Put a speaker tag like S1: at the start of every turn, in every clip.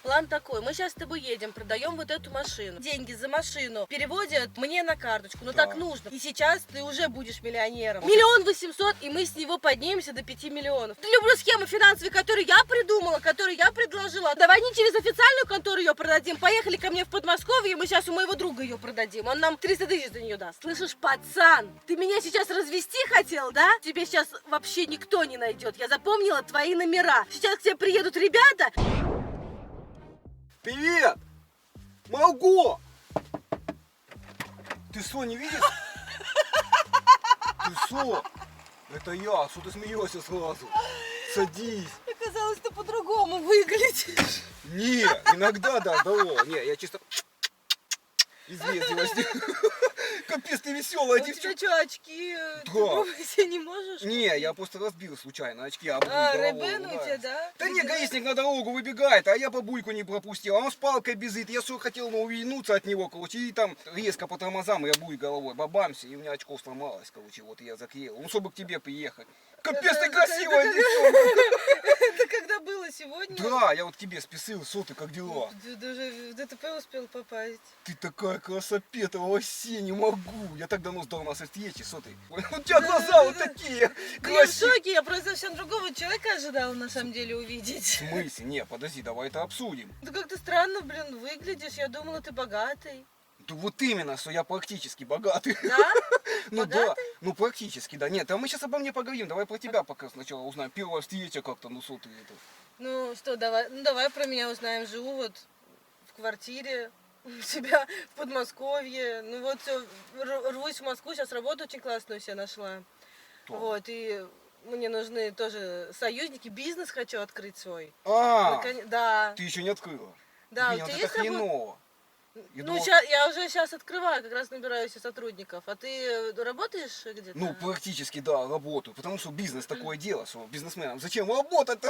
S1: План такой, мы сейчас с тобой едем, продаем вот эту машину. Деньги за машину переводят мне на карточку, но
S2: Да.
S1: так нужно. И сейчас ты уже будешь миллионером. 1 800 000, и мы с него поднимемся до 5 миллионов. Ты люблю схемы финансовые, которые я придумала, которые я предложила. Давай не через официальную контору ее продадим. Поехали ко мне в Подмосковье, мы сейчас у моего друга ее продадим. Он нам 300 000 за нее даст. Слышишь, пацан, ты меня сейчас развести хотел, да? Тебе сейчас вообще никто не найдет. Я запомнила твои номера. Сейчас к тебе приедут ребята.
S2: Привет! Марго! Ты что, не видишь? Ты что? Это я, что ты смеешься сразу? Садись.
S1: Оказалось, ты по-другому выглядишь.
S2: Не, иногда да, здорово. Не, я чисто из вежливости. Капец, ты веселая
S1: У тебя
S2: девчонка.
S1: что, очки? Ты
S2: Да.
S1: пробовать не можешь?
S2: Не, я просто разбил случайно очки, об
S1: А,
S2: головой
S1: Ray-Ban у тебя,
S2: ударился.
S1: да?
S2: Да не, гаишник на дорогу выбегает, а я по буйку не пропустил. А он с палкой бежит. Я что хотел, ну, увильнуться от него, короче, и там резко по тормозам я буй головой бабамся, и у меня очко сломалось, короче, вот и я заклеил. Ну, чтобы к тебе приехать. Капец, ты красивая девчонка.
S1: Это когда было сегодня?
S2: Да, я вот к тебе спешил, что ты, как дела?
S1: Ты даже в ДТП успел попасть.
S2: Ты такая красопета, вообще не могу. Я так давно ждал нас встречи, что ты? У тебя глаза вот такие.
S1: Да я в
S2: Красивые.
S1: шоке, я просто совсем другого человека ожидала на самом деле
S2: В
S1: увидеть.
S2: смысле? Не, подожди, давай это обсудим.
S1: Ты как-то странно, блин, выглядишь. Я думала, ты богатый.
S2: Да вот именно, что я практически богатый.
S1: Да?
S2: Ну да,
S1: Богатый?
S2: ну практически, да. Нет, а мы сейчас обо мне поговорим. Давай про тебя пока сначала узнаем. Первая встреча как-то, ну что ты это.
S1: Ну что, давай, ну давай про меня узнаем. Живу вот в квартире у себя в Подмосковье. Ну вот все, рвусь в Москву, сейчас работу очень классную себе нашла.
S2: Кто?
S1: Вот, и мне нужны тоже союзники, бизнес хочу открыть свой.
S2: А,
S1: Да,
S2: ты еще не открыла.
S1: да,
S2: Блин,
S1: у
S2: вот
S1: тебя
S2: это
S1: есть работа?
S2: хреново. Я
S1: Ну,
S2: думал,
S1: я уже сейчас открываю, как раз набираю себе сотрудников. А ты работаешь где-то?
S2: ну, практически, да, работаю. Потому что бизнес такое дело, что бизнесменам зачем работать-то?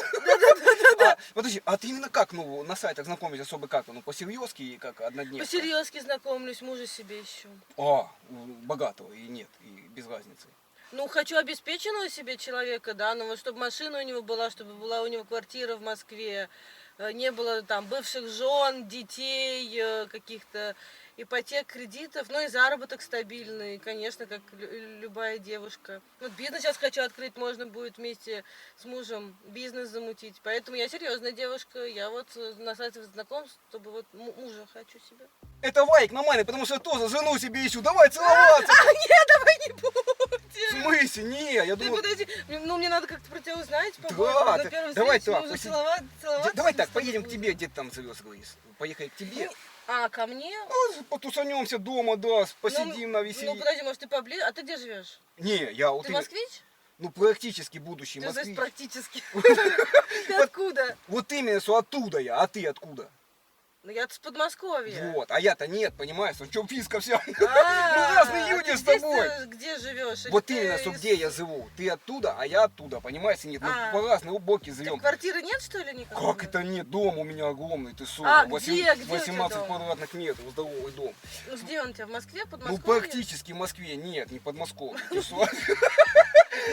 S2: Подожди, а ты именно как, ну, на сайтах знакомить особо как? Ну, по-серьезки и как однодневка?
S1: По-серьезки знакомлюсь, мужа себе ищу.
S2: А, богатого и нет, и без разницы.
S1: Ну, хочу обеспеченного себе человека, да, но вот чтобы машина у него была, чтобы была у него квартира в Москве, не было там бывших жен, детей, каких-то ипотек, кредитов, ну и заработок стабильный, конечно, как любая девушка. Вот бизнес сейчас хочу открыть, можно будет вместе с мужем бизнес замутить. Поэтому я серьезная девушка, я вот на сайте знакомств, чтобы вот мужа хочу себе.
S2: Это лайк на мене, потому что я тоже жену себе ищу. Давай целоваться.
S1: Нет, давай не
S2: В
S1: будем.
S2: смысле? Не, я
S1: Ты
S2: думал...
S1: подожди, ну мне надо как-то про тебя узнать,
S2: Да,
S1: побольше.
S2: ты-
S1: Первой
S2: давай
S1: встрече
S2: так,
S1: мы уже
S2: посиди-
S1: целоваться
S2: Давай
S1: с
S2: так,
S1: тобой
S2: поедем к
S1: будем.
S2: тебе, где ты там живешь, говоришь. Поехали к тебе.
S1: А, ко мне?
S2: Ну, потусанемся дома, да, посидим на
S1: Ну
S2: веселье.
S1: подожди, может ты поближе? А ты где живешь?
S2: Не, я вот...
S1: Ты москвич?
S2: Ну, практически будущий
S1: Ты, значит,
S2: москвич.
S1: практически. Ты откуда?
S2: Вот именно, что оттуда я, а ты откуда?
S1: Ну я с Подмосковья.
S2: Вот, а я-то нет, понимаешь, в чем фиска вся. Мы
S1: А,
S2: разные
S1: а
S2: люди
S1: ты
S2: с
S1: здесь
S2: тобой.
S1: где живешь? Или
S2: Вот
S1: ты
S2: именно, что
S1: из-
S2: где я живу. Ты оттуда, а я оттуда, понимаешь? И нет, мы
S1: А.
S2: по разные боки
S1: Ты
S2: живем.
S1: квартиры нет, что ли, никакой?
S2: Как это нет? Дом у меня огромный, ты что?
S1: А, где? Где у тебя
S2: 18
S1: дом?
S2: квадратных метров, здоровый дом.
S1: Ну где он у тебя, в Москве,
S2: Ну,
S1: Подмосковье?
S2: практически в Москве, нет, не Подмосковье. Ты что?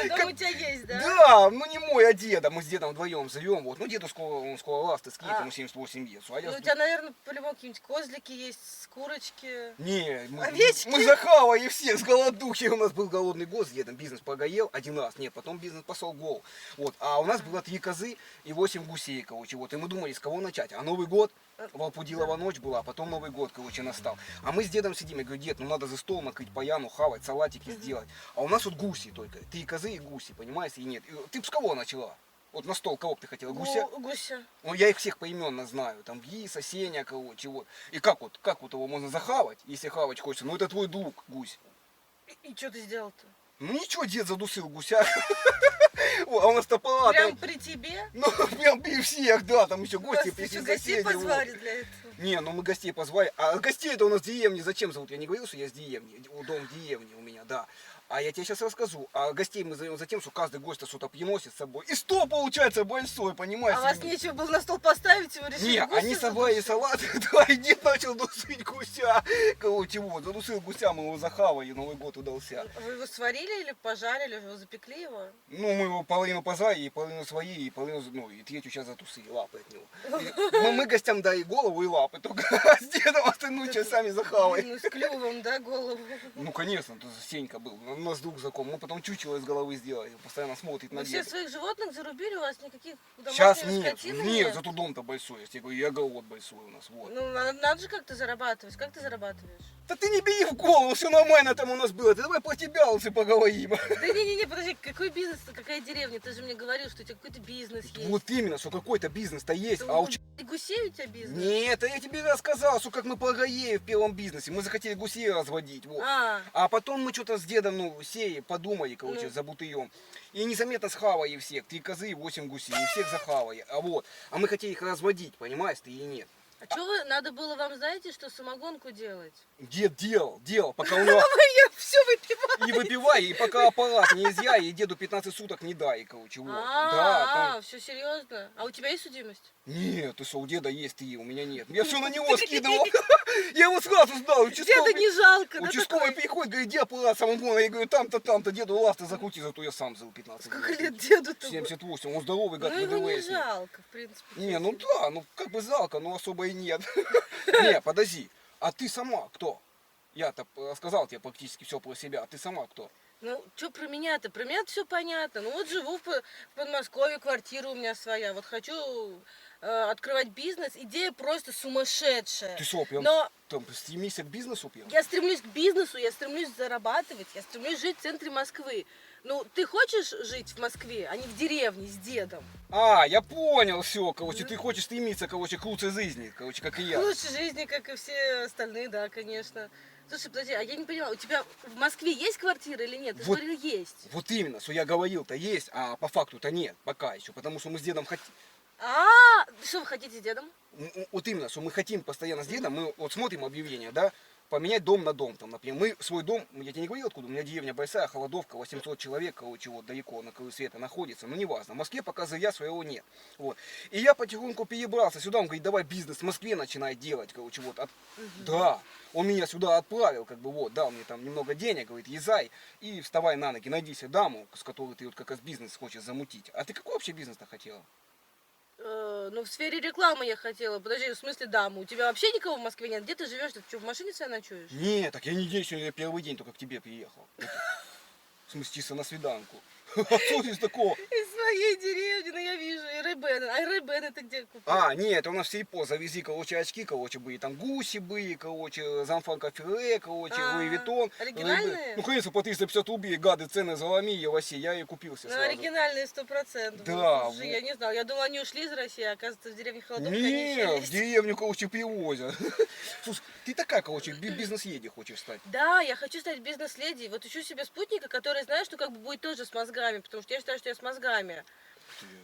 S1: Ну, дом у тебя есть, да?
S2: Да, ну не мой, а деда. Мы с дедом вдвоем живем. Вот. Ну, деду скоро, он скоро ласты скинет,
S1: А.
S2: ему 78 лет. А я...
S1: Ну, у тебя, наверное, по-любому какие-нибудь козлики есть, курочки.
S2: Не,
S1: Овечки?
S2: мы захавали всех с голодухи. У нас был голодный год с дедом. Бизнес погоел один раз. Нет, потом бизнес пошел гол. Вот. А у нас было 3 козы и 8 гусей, короче. Вот. И мы думали, с кого начать. А Новый год, Волпудилова ночь была, а потом Новый год, короче, настал. А мы с дедом сидим, я говорю, дед, ну надо за стол накрыть паяну, хавать, салатики сделать. А у нас вот гуси только. 3 козы и гуси, понимаешь, и нет. И ты б с кого начала? Вот на стол кого бы ты хотела? Гуся?
S1: Гуся.
S2: Ну, я их всех поименно знаю. Там Гиса, Сеня, короче, вот. И как вот его можно захавать, если хавать хочется? Ну, это твой друг, гусь.
S1: И что ты сделал-то?
S2: Ну, ничего, дед задушил гуся. А у нас топора.
S1: Прям при тебе?
S2: Ну, прям при всех, да, там еще гости
S1: Вас
S2: пришли,
S1: еще гостей
S2: соседи, вот.
S1: позвали для этого.
S2: Не, ну мы гостей позвали. А гостей это у нас в деревне. Зачем зовут? Я не говорил, что я с деревни. Дом в деревне у меня, да. А я тебе сейчас расскажу. А гостей мы зовем за тем, что каждый гость что-то приносит с собой. И стол получается большой, понимаешь?
S1: А вас нечего было на стол поставить, и вы решили
S2: Не,
S1: гуся
S2: они собрали салат, да, и дед начал дусить гуся. Короче, вот, задусил гуся, мы его захавали, Новый год удался.
S1: Вы его сварили или пожарили, вы запекли его?
S2: Ну, мы его половину пожарили, половину свои, и половину, ну, и третью сейчас затусили, лапы от него. Мы гостям дали голову и лапы, только с дедом остальную часть сами захавали.
S1: Ну, с клювом, да, голову?
S2: Ну, конечно, тут Сенька был, у нас друг знакомый. Мы потом чучело из головы сделали, постоянно смотрит на
S1: Вы все
S2: деда.
S1: своих животных зарубили, у вас никаких
S2: Сейчас
S1: домашней
S2: нет,
S1: скотины
S2: нет, зато дом-то большой, я тебе говорю, и огород большой у нас, вот.
S1: Ну, надо же как-то зарабатывать. Как ты зарабатываешь?
S2: Да ты не бери в голову, все нормально там у нас было, ты давай про тебя лучше поговорим.
S1: Да не-не-не, подожди, какой бизнес, какая деревня? Ты же мне говорил, что у тебя какой-то бизнес есть.
S2: Вот именно, что какой-то бизнес-то есть,
S1: Да
S2: а
S1: у
S2: у
S1: гусей у тебя бизнес?
S2: Нет, а я тебе рассказал, что как мы прогорели в первом бизнесе, мы захотели гусей разводить, вот. А потом мы что-то с дедом, ну, сеи, подумали, короче,
S1: Ну.
S2: за бутылем. И незаметно схавали всех, 3 козы и 8 гусей, и всех захавали. А мы хотели их разводить, понимаешь ты или нет?
S1: А что вы, надо было вам, знаете, что самогонку делать?
S2: Дед делал, пока у него
S1: Вы ее все выпивали.
S2: и выпивай, и пока аппарат не изъяй, и деду 15 суток не дай, короче, вот. Да, там...
S1: Все серьезно. А у тебя есть судимость?
S2: Нет, ты что, у деда есть ты, у меня нет. Я все на него скидывал. Я его сразу сдал.
S1: Деда не жалко, да?
S2: Участковый
S1: такой?
S2: приходит, говорит, где аппарат самогона? Я говорю, там-то, там-то, деду ласты закрути, зато я сам жил 15 лет.
S1: Сколько лет деду-то?
S2: 78, он здоровый, гад,
S1: Ну его не
S2: ВДВСник.
S1: жалко, в принципе.
S2: Не, ну да, ну как бы жалко, но особо и нет. Не, подожди, а ты сама кто? Я-то рассказал тебе практически все про себя, а ты сама кто?
S1: Ну, что про меня-то? Про меня все понятно. Ну, вот живу в Подмосковье, квартира у меня своя. Вот хочу открывать бизнес. Идея просто сумасшедшая.
S2: Ты что, прям
S1: Но
S2: там стремишься к бизнесу прям?
S1: я стремлюсь к бизнесу, я стремлюсь зарабатывать, я стремлюсь жить в центре Москвы. Ну, ты хочешь жить в Москве, а не в деревне с дедом?
S2: А, я понял все, короче, ты хочешь стремиться, короче, к лучшей жизни, короче, как и я.
S1: К лучшей жизни, как и все остальные, да, конечно. Слушай, подожди, а я не поняла, у тебя в Москве есть квартира или нет? Ты
S2: Вот.
S1: же говорил, есть.
S2: Вот именно, что я говорил-то есть, а по факту-то нет, пока еще, потому что мы с дедом хотим,
S1: Что вы хотите с дедом?
S2: вот именно, что мы хотим постоянно с дедом, мы вот смотрим объявления, да, поменять дом на дом, там, например, мы свой дом, я тебе не говорил откуда, у меня деревня большая, Холодовка, 800 человек, короче, вот далеко на краю света находится, но неважно, в Москве пока жилья своего нет, вот, и я потихоньку перебрался сюда, он говорит, давай бизнес в Москве начинай делать, короче, вот, да, он меня сюда отправил, как бы, вот, дал мне там немного денег, говорит, езжай и вставай на ноги, найди себе даму, с которой ты вот как раз бизнес хочешь замутить, а ты какой вообще бизнес-то хотела?
S1: Ну, в сфере рекламы я хотела. Подожди, в смысле даму? У тебя вообще никого в Москве нет? Где ты живешь? Ты что, в машине своей ночуешь?
S2: Нет, так я не день, сегодня я первый день только к тебе приехал. В смысле, чисто на свиданку. А что здесь такого?
S1: Из своей деревни, ну я вижу, и Ray-Ban. А Ray-Ban это где купил?
S2: А, нет, у нас в сельпо завезли, короче, очки, короче, были, там гуси были, короче, замфанка Ферре, короче, Луи Виттон.
S1: Оригинальные?
S2: Ну, конечно, по 350 рублей, гады, цены заломили, Васи, я и купился
S1: Ну,
S2: сразу.
S1: оригинальные 100%.
S2: Да,
S1: Слушай, я не знала. Я думала, они ушли из России, а оказывается, в деревне Холодовка они
S2: Нет,
S1: еще
S2: в
S1: есть.
S2: деревню, короче, привозят. Слушай, ты такая, короче, бизнес-леди хочешь стать.
S1: Да, я хочу стать бизнес-леди. Вот ищу себе спутника, который, знаешь, ну как бы будет тоже с мозгами, потому что я считаю, что я с мозгами.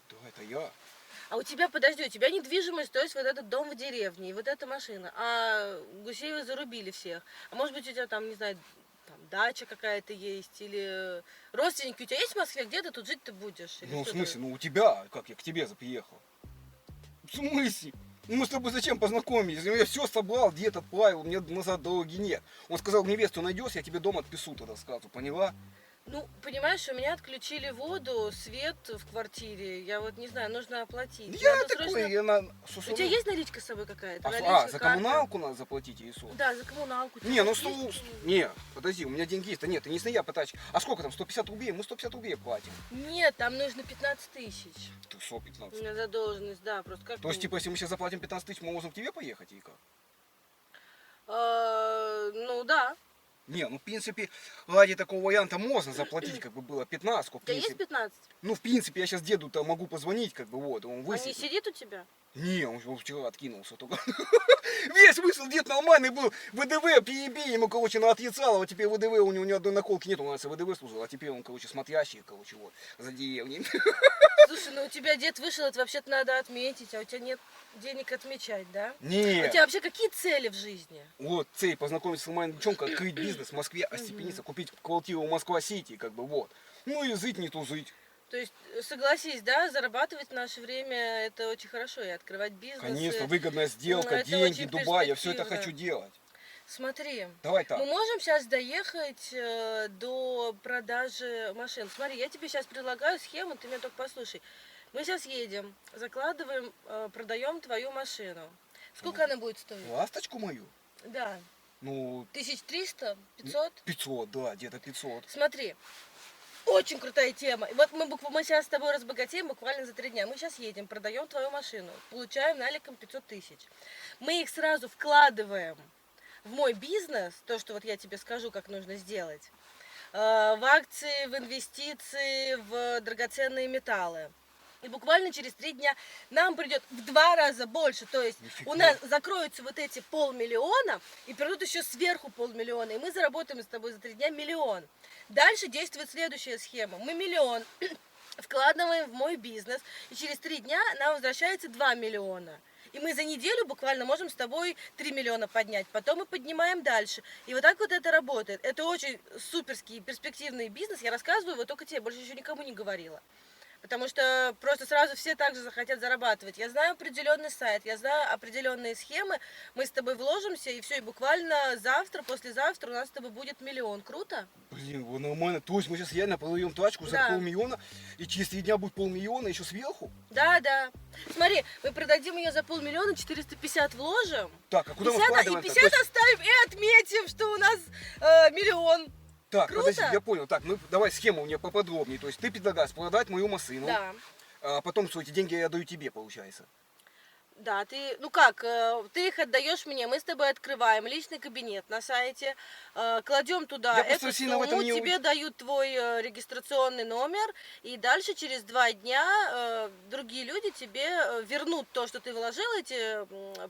S2: Да, это я.
S1: А у тебя, подожди, у тебя недвижимость, то есть вот этот дом в деревне, и вот эта машина, а гусей вы зарубили всех. А может быть у тебя там, не знаю, там дача какая-то есть, или родственники у тебя есть в Москве, где ты тут жить ты будешь? Или
S2: Ну, в
S1: что
S2: смысле,
S1: ты?
S2: ну у тебя, как я к тебе приехал. В смысле? Ну мы с тобой зачем познакомились? Я все собрал, дед отправил, мне назад дороги нет. Он сказал, невесту найдешь, я тебе дом отпису тогда сразу, поняла?
S1: Ну, понимаешь, у меня отключили воду, свет в квартире, я вот не знаю, нужно оплатить.
S2: Я
S1: Надо
S2: такой,
S1: срочно-
S2: я на...
S1: У тебя есть наличка с собой какая-то?
S2: А,
S1: Наличка,
S2: за
S1: карта?
S2: коммуналку надо заплатить или что?
S1: Да, за коммуналку.
S2: Не, ну
S1: Есть
S2: что...
S1: какие-нибудь?
S2: Не, подожди, у меня деньги есть. Да нет, ты не я пытаюсь. А сколько там, 150 рублей? Мы 150 рублей платим.
S1: Нет, там нужно 15 тысяч.
S2: Ты что, 15?
S1: У меня задолженность, да, просто как...
S2: То есть, типа, если мы сейчас заплатим 15 тысяч, мы можем к тебе поехать или как?
S1: Ну да.
S2: Не, ну в принципе, ради такого варианта можно заплатить, как бы было 15,
S1: У
S2: в
S1: тебя есть
S2: принципе.
S1: 15?
S2: Ну, в принципе, я сейчас деду-то могу позвонить, как бы, вот, он
S1: Он не
S2: высидит.
S1: сидит у тебя?
S2: Не, он вчера откинулся только. Весь вышел, дед нормальный был. ВДВ, перебей ему, короче, на отъецало. Вот теперь ВДВ, у него ни одной наколки нет, у нас ВДВ служил. А теперь он, короче, смотрящий, короче, вот, за деревней.
S1: Слушай, ну у тебя дед вышел, это вообще-то надо отметить, а у тебя нет денег отмечать, да? У
S2: Нет.
S1: тебя вообще какие цели в жизни?
S2: Вот, цель познакомиться с нормальной девчонкой, открыть бизнес в Москве, остепениться, купить квартиру в Москва-Сити, как бы, вот. Ну и жить не тузыть.
S1: То есть, согласись, да, зарабатывать в наше время это очень хорошо, и открывать бизнес.
S2: Конечно, выгодная сделка,
S1: это
S2: деньги,
S1: очень
S2: Дубай, я все это
S1: перспективно.
S2: хочу делать.
S1: Смотри,
S2: Давай так.
S1: мы можем сейчас доехать до продажи машин. Смотри, я тебе сейчас предлагаю схему, ты меня только послушай. Мы сейчас едем, закладываем, продаем твою машину. Сколько она будет стоить?
S2: Ласточку мою?
S1: Да,
S2: Ну,
S1: 1300, 500?
S2: 500, да, где-то 500.
S1: Смотри, очень крутая тема. И вот мы сейчас с тобой разбогатеем буквально за 3 дня. Мы сейчас едем, продаем твою машину, получаем наликом 500 тысяч. Мы их сразу вкладываем в мой бизнес, то, что вот я тебе скажу, как нужно сделать, в акции, в инвестиции, в драгоценные металлы. И буквально через 3 дня нам придет в 2 раза больше. То есть
S2: Нифига.
S1: у нас закроются вот эти 500 000, и придут еще сверху 500 000, и мы заработаем с тобой за 3 дня 1 000 000. Дальше действует следующая схема. Мы 1 000 000 вкладываем в мой бизнес, и через 3 дня нам возвращается 2 000 000. И мы за неделю буквально можем с тобой 3 миллиона поднять. Потом мы поднимаем дальше. И вот так вот это работает. Это очень суперский, перспективный бизнес. Я рассказываю его только тебе, больше еще никому не говорила. Потому что просто сразу все также захотят зарабатывать. Я знаю определенный сайт, я знаю определенные схемы. Мы с тобой вложимся, и все, и буквально завтра, послезавтра у нас с тобой будет 1 000 000. Круто?
S2: Блин, вот нормально. То есть мы сейчас реально продаем тачку за
S1: Да.
S2: 500 000, и через 3 дня будет 500 000 еще сверху?
S1: Да, да. Смотри, мы продадим ее за 500 000, 450 вложим.
S2: Так, а куда мы
S1: 50,
S2: вкладываем?
S1: и 50 оставим и отметим, что у нас 1 000 000.
S2: Так,
S1: Круто?
S2: подожди, я понял. Так, ну давай схему мне поподробнее. То есть ты предлагаешь продать мою машину,
S1: Да.
S2: а потом, что эти деньги я даю тебе, получается.
S1: Да, ты, ну как, ты их отдаешь мне, мы с тобой открываем личный кабинет на сайте, кладем туда
S2: Я просто
S1: эту
S2: сильно в этом
S1: сумму,
S2: не
S1: тебе дают твой регистрационный номер, и дальше через 2 дня другие люди тебе вернут то, что ты вложил, эти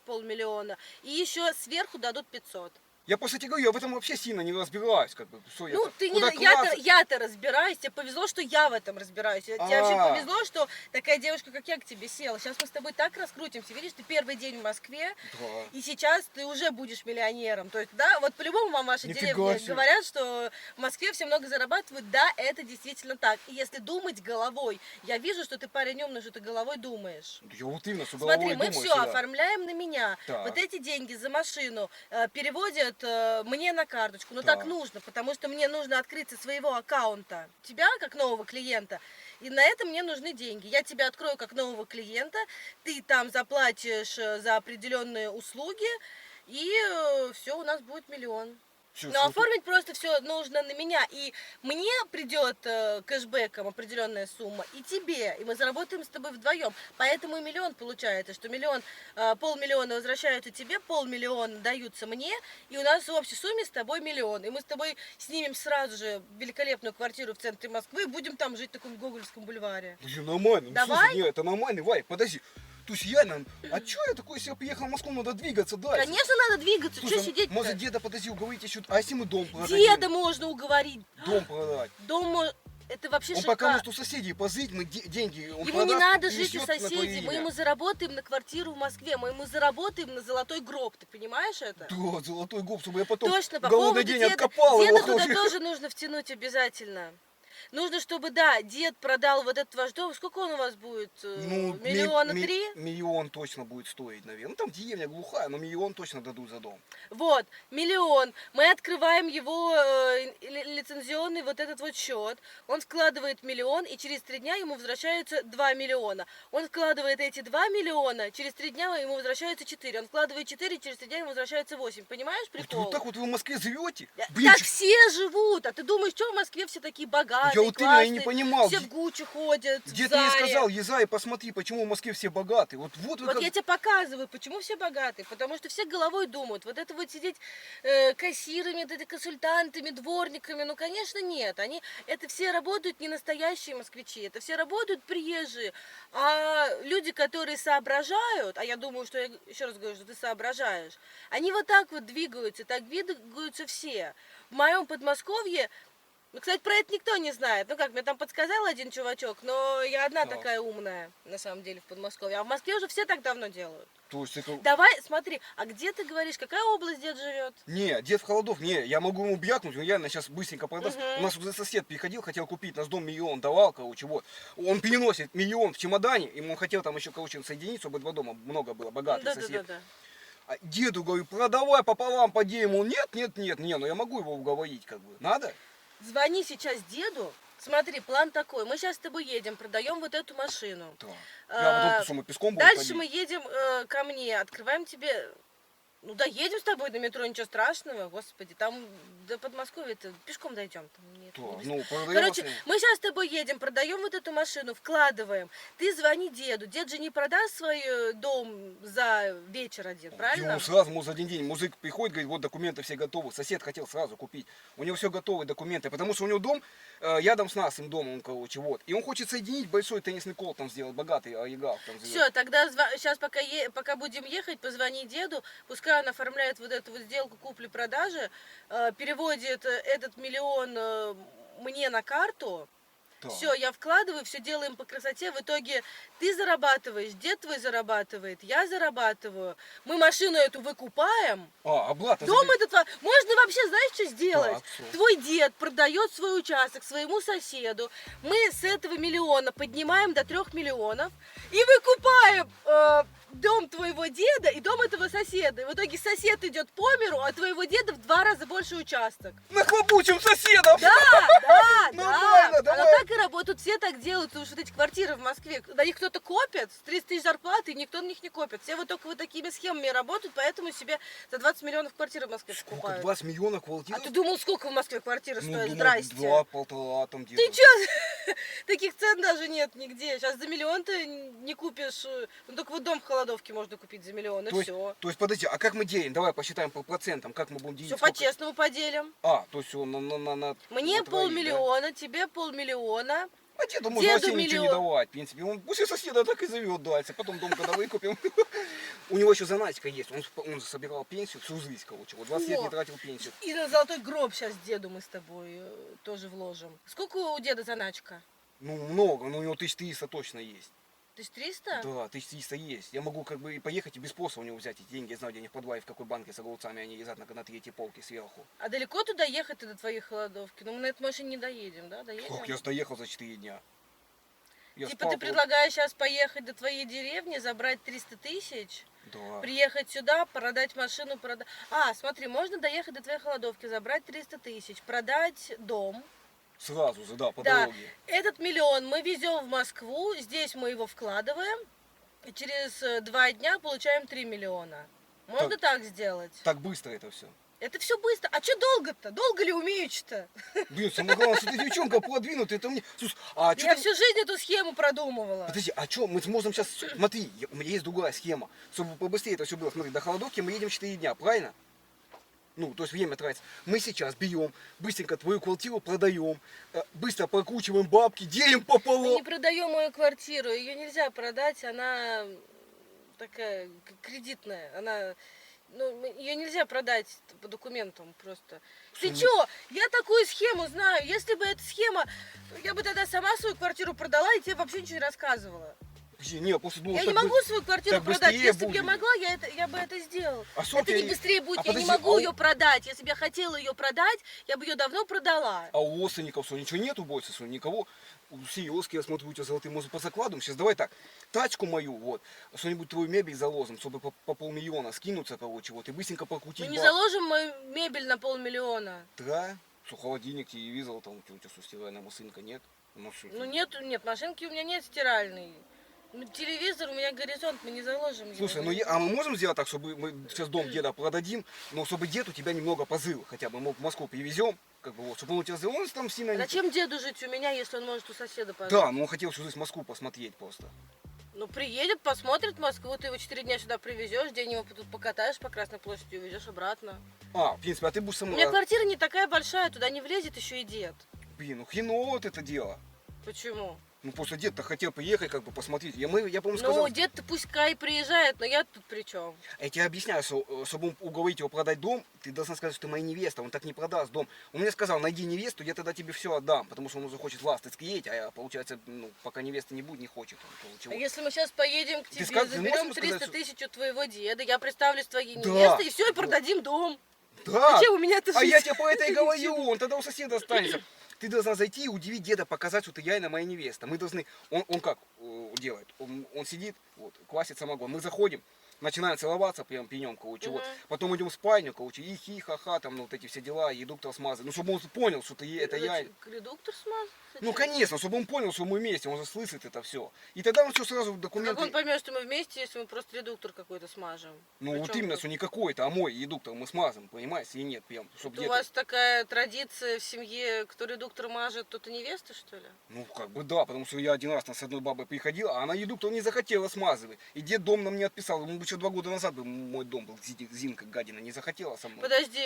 S1: 500 000, и еще сверху дадут 500.
S2: Я просто тебе говорю, я в этом вообще сильно не разбираюсь, как бы, что
S1: Ну,
S2: я
S1: ты не,
S2: куда
S1: я-то,
S2: класть.
S1: я-то разбираюсь, тебе повезло, что я в этом разбираюсь. Тебе вообще
S2: А.
S1: повезло, что такая девушка, как я, к тебе села. Сейчас мы с тобой так раскрутимся. Видишь, ты первый день в Москве,
S2: Да.
S1: и сейчас ты уже будешь миллионером. То есть, да, вот по-любому вам ваши
S2: Нифига
S1: деревни
S2: себе.
S1: говорят, что в Москве все много зарабатывают. Да, это действительно так. И если думать головой, я вижу, что ты парень умный, что ты головой думаешь.
S2: Я вот именно с
S1: Смотри,
S2: головой
S1: мы
S2: думаю
S1: все
S2: всегда.
S1: оформляем на меня.
S2: Так.
S1: Вот эти деньги за машину переводят мне на карточку. Но
S2: Так.
S1: так нужно, потому что мне нужно открыть со своего аккаунта тебя как нового клиента. И на это мне нужны деньги. Я тебя открою как нового клиента, ты там заплатишь за определенные услуги, и все, у нас будет 1 000 000.
S2: Всё,
S1: Но
S2: супер.
S1: оформить просто все нужно на меня. И мне придет кэшбэком определенная сумма, и тебе. И мы заработаем с тобой вдвоем. Поэтому и 1 000 000 получается, что 1 000 000, 500 000 возвращаются тебе, 500 000 даются мне. И у нас в общей сумме с тобой 1 000 000. И мы с тобой снимем сразу же великолепную квартиру в центре Москвы и будем там жить в таком Гоголевском бульваре.
S2: Блин, нормально. Ну,
S1: Давай.
S2: слушай, нет, это нормально, Вай, подожди. То есть реально, а чё я такой, если я приехал в Москву, надо двигаться дальше?
S1: Конечно, надо двигаться. Что
S2: Слушай,
S1: сидеть-то?
S2: может деда, подожди, уговорить еще, а если мы дом продадим?
S1: Деда можно уговорить.
S2: Дом продать.
S1: Дома это вообще
S2: Он пока
S1: шикарно.
S2: может у соседей позыть, мы деньги он
S1: Ему не
S2: продаст
S1: надо
S2: и
S1: жить у
S2: несёт на твоё
S1: соседей, мы
S2: имя.
S1: ему заработаем на квартиру в Москве, мы ему заработаем на золотой гроб, ты понимаешь это?
S2: Да, золотой гоб, чтобы я потом
S1: Точно, по
S2: голодный
S1: поводу
S2: день
S1: деда,
S2: откопал
S1: деда
S2: его.
S1: туда тоже нужно втянуть обязательно. Нужно, чтобы, да, дед продал вот этот ваш дом. Сколько он у вас будет?
S2: Ну,
S1: 1 3 000 000?
S2: Миллион точно будет стоить, наверное. Ну, там деревня глухая, но 1 000 000 точно дадут за дом.
S1: Вот, 1 000 000. Мы открываем его лицензионный вот этот вот счет. Он вкладывает 1 000 000, и через 3 дня ему возвращаются 2 миллиона. Он вкладывает эти 2 миллиона, через 3 дня ему возвращаются 4. Он вкладывает 4, через 3 дня ему возвращается 8. Понимаешь
S2: Вот,
S1: прикол?
S2: вот так вот вы в Москве живете?
S1: Так все живут. А ты думаешь, что в Москве все такие богатые? богатые,
S2: Я вот именно и не
S1: классные,
S2: понимал.
S1: все в Гуччи ходят, в
S2: Где ты ей
S1: Заре.
S2: сказал, езжай, посмотри, почему в Москве все богатые. Вот вы
S1: Вот
S2: как...
S1: я тебе показываю, почему все богатые. Потому что все головой думают, вот это вот сидеть кассирами, вот это консультантами, дворниками, ну, конечно, нет. Это все работают не настоящие москвичи, это все работают приезжие. А люди, которые соображают, а я думаю, что, я еще раз говорю, что ты соображаешь, они вот так вот двигаются, так двигаются все. В моем Подмосковье, ну, кстати, про это никто не знает. Ну как, мне там подсказал один чувачок, но я одна
S2: Так.
S1: такая умная, на самом деле, в Подмосковье. А в Москве уже все так давно делают.
S2: То есть это...
S1: Давай, смотри, а где ты говоришь, какая область дед живет?
S2: Не, дед в холодов, не, я могу ему бьякнуть, он реально сейчас быстренько продаст.
S1: Мгм.
S2: У нас уже сосед приходил, хотел купить, наш дом миллион давал, короче, вот. Он переносит миллион в чемодане, ему он хотел там еще, короче, соединить, чтобы два дома много было, богатый сосед.
S1: Да.
S2: А деду говорю, продавай пополам, поделим. Он, нет, но я могу его уговорить, как бы. Надо?
S1: Звони сейчас деду. Смотри, план такой. Мы сейчас с тобой едем, продаем вот эту машину.
S2: Да. Я потом, что мы пешком будем
S1: Дальше
S2: ходить?
S1: мы едем ко мне, открываем тебе... Ну да, едем с тобой до метро, ничего страшного, господи, там до Подмосковья-то пешком дойдем. Там нет,
S2: Да,
S1: не без-
S2: ну, продаем
S1: Короче,
S2: машину.
S1: мы сейчас с тобой едем, продаем вот эту машину, вкладываем. Ты звони деду. Дед же не продаст свой дом за вечер один, правильно?
S2: Ему сразу, за один день музык приходит, говорит, вот документы все готовы. Сосед хотел сразу купить. У него все готовые документы, потому что у него дом рядом с нашим домом, короче, вот. И он хочет соединить большой теннисный кол там сделать, богатый олигарх там живет.
S1: Все, тогда сейчас пока будем ехать, позвони деду, пускай он оформляет вот эту вот сделку купли-продажи, переводит этот миллион мне на карту.
S2: Да.
S1: Все, я вкладываю, все делаем по красоте. В итоге ты зарабатываешь, дед твой зарабатывает, я зарабатываю. Мы машину эту выкупаем.
S2: Облата.
S1: Дом этот, можно вообще, знаешь, что сделать?
S2: Так, что?
S1: Твой дед продает свой участок своему соседу. Мы с этого миллиона поднимаем до 3 миллионов и выкупаем дом твоего деда и дом этого соседа. И в итоге сосед идет по миру, а твоего деда в 2 раза больше участок.
S2: Нахлобучим соседов!
S1: Да.
S2: Нормально,
S1: Оно
S2: давай.
S1: так и работает, все так делают, потому что вот эти квартиры в Москве, на них кто-то копит, с 30 тысяч зарплаты, и никто на них не копит. Все вот только вот такими схемами работают, поэтому себе за 20 миллионов квартиры в Москве
S2: Сколько?
S1: покупают.
S2: 20 миллионов квартир?
S1: А ты думал, сколько в Москве квартиры
S2: Ну,
S1: стоят?
S2: думал,
S1: Здрасте.
S2: 2-1,5 там где-то.
S1: Ты чё? Таких цен даже нет нигде. Сейчас за миллион ты не купишь. Ну, только вот дом в Холодовке можно купить за миллион, и все.
S2: То есть, подожди, а как мы делим? Давай посчитаем по процентам, как мы будем делить.
S1: Все
S2: сколько-
S1: по-честному поделим.
S2: То есть все на
S1: Мне
S2: на троих, да?
S1: полмиллиона, тебе полмиллиона.
S2: А деду можно
S1: Деду
S2: вообще ничего не
S1: миллион.
S2: давать, в принципе. Он пусть и соседа так и зовет дальше. Потом дом когда выкупим. У него еще заначка есть. Он собирал пенсию всю жизнь, короче. Вот 20 лет не
S1: О.
S2: тратил пенсию.
S1: И на золотой гроб сейчас деду мы с тобой тоже вложим. Сколько у деда заначка?
S2: Ну, много, но у него 1300 точно есть.
S1: 1300?
S2: Да, 1300 есть. Я могу как бы и поехать и без спроса у него взять эти деньги. Я знаю, где они в подвале, в какой банке с огурцами они лежат на третьей полке сверху.
S1: А далеко туда ехать до твоей Холодовки? Ну мы на этой машине не доедем, да? Доедем?
S2: Ох, я доехал за 4 дня. Я
S1: Типа
S2: спал
S1: ты предлагаешь сейчас поехать до твоей деревни, забрать 300 тысяч,
S2: Да.
S1: приехать сюда, продать машину, продать... А, смотри, можно доехать до твоей Холодовки, забрать 300 тысяч, продать дом.
S2: Сразу же, да, по
S1: Да,
S2: дороге.
S1: этот миллион мы везем в Москву, здесь мы его вкладываем, и через 2 дня получаем 3 миллиона. Можно так сделать?
S2: Так быстро это все.
S1: Это все быстро. А что долго-то? Долго ли умеючи-то?
S2: Блин, самое главное, что ты девчонка продвинутая, это мне... Слушай, а что
S1: Я
S2: ты...
S1: всю жизнь эту схему продумывала.
S2: Подожди, а что, мы сможем сейчас... Смотри, у меня есть другая схема. Чтобы побыстрее это все было. Смотри, до Холодовки мы едем 4 дня, правильно? Ну, то есть время тратится. Мы сейчас берем, быстренько твою квартиру продаем, быстро прокручиваем бабки, делим
S1: Мы
S2: пополам.
S1: не продаем мою квартиру, ее нельзя продать, она такая кредитная, она, ну, ее нельзя продать по документам просто. Ты
S2: Что,
S1: чё? Я такую схему знаю, если бы эта схема, я бы тогда сама свою квартиру продала и тебе вообще ничего не рассказывала.
S2: Подожди, не, после думал,
S1: Я
S2: что
S1: не
S2: так
S1: могу свою квартиру
S2: так
S1: продать,
S2: быстрее
S1: если бы я
S2: будет.
S1: могла, я бы это сделала.
S2: А сколько
S1: Это не
S2: я-
S1: быстрее будет,
S2: А
S1: я не
S2: подожди,
S1: могу
S2: а у-
S1: ее продать, если бы я хотела ее продать, я бы ее давно продала.
S2: А у родственников что, ничего нету больше, что никого? У Сережки, я смотрю, у тебя золотые, может, по закладам. Сейчас давай так, тачку мою, вот, что-нибудь твою мебель заложим, чтобы по полмиллиона скинуться, короче, вот, и быстренько покрутить.
S1: Мы не
S2: баб-
S1: заложим мою мебель на 500 000.
S2: Да, что холодильник, телевизор, там, у тебя что, стиральная машинка, нет? Ну, что
S1: Ну
S2: ты?
S1: нет, машинки у меня нет стиральной. Ну, телевизор, у меня горизонт, мы не заложим его.
S2: Слушай, ну а мы можем сделать так, чтобы мы сейчас дом деда продадим, но чтобы дед у тебя немного позыл, хотя бы мы в Москву привезем, как бы вот, чтобы он у тебя он там сильно...
S1: А зачем деду жить у меня, если он может у соседа пожить?
S2: Да, но он хотел всю жизнь Москву посмотреть просто.
S1: Ну, приедет, посмотрит Москву, ты его 4 дня сюда привезешь, день его тут покатаешь по Красной площади, увезешь обратно.
S2: А, в принципе, а ты будешь со
S1: У
S2: мной...
S1: меня квартира не такая большая, туда не влезет еще и дед.
S2: Блин, ну хреново вот это дело.
S1: Почему?
S2: Ну просто дед-то хотел приехать, как бы посмотреть. Я по-моему,
S1: Ну,
S2: сказал...
S1: дед-то пускай приезжает, но я тут при чем?
S2: Я тебе объясняю, что, чтобы уговорить его продать дом, ты должна сказать, что ты моя невеста, он так не продаст дом. Он мне сказал, найди невесту, я тогда тебе все отдам, потому что он уже хочет власть склеить, а я, получается, ну, пока невесты не будет, не хочет он.
S1: А если мы сейчас поедем к тебе,
S2: ты
S1: заберем
S2: можешь
S1: 300
S2: сказать,
S1: тысяч у твоего деда, я представлюсь твоей
S2: Да.
S1: невестой, и все, и продадим дом.
S2: Да,
S1: Зачем у меня-то
S2: а
S1: жить?
S2: я тебе по это и говорю, он тогда у соседа останется. Ты должна зайти и удивить деда, показать, что ты реально моя невеста. Мы должны, он как делает? Он сидит, вот, квасит самогон. Мы заходим, начинаем целоваться прям пенем, короче, вот. Потом идем в спальню, короче, и хи-ха-ха, там, ну, вот эти все дела, редуктор смазать. Ну, чтобы он понял, что ты, это я.
S1: Редуктор смазать?
S2: Ну, конечно, чтобы он понял, что мы вместе, он же слышит это все. И тогда он все сразу
S1: Как
S2: документы...
S1: он поймет, что мы вместе, если мы просто редуктор какой-то смажем?
S2: Ну,
S1: При
S2: вот
S1: чем
S2: именно,
S1: тут?
S2: что не какой-то, а мой редуктор мы смазываем, понимаешь, или нет, прям, чтобы
S1: Это у вас такая традиция в семье, кто редуктор мажет, тот и невеста, что ли?
S2: Ну, как бы да, потому что я один раз с одной бабой приходил, а она редуктор не захотела смазывать. И дед дом нам не отписал. Ему бы еще 2 года назад бы мой дом был, Зинка гадина, не захотела со мной.
S1: Подожди,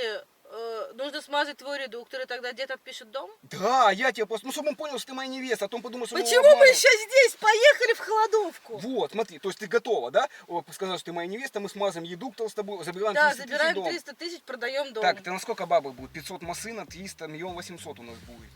S1: нужно смазать твой редуктор, и тогда дед отпишет дом?
S2: Да, я тебе просто, ну, чтобы он понял, что ты моя невеста, а то он подумал, что...
S1: Почему мы еще здесь? Поехали в Холодовку.
S2: Вот, смотри, то есть ты готова, да? Сказать, что ты моя невеста, мы смазываем редуктор с тобой, забираем
S1: Да,
S2: 300 тысяч
S1: забираем
S2: дом.
S1: 300 тысяч, продаем дом.
S2: Так, это на сколько бабок будет? 500 машина, 300, 1 800 000 у нас будет.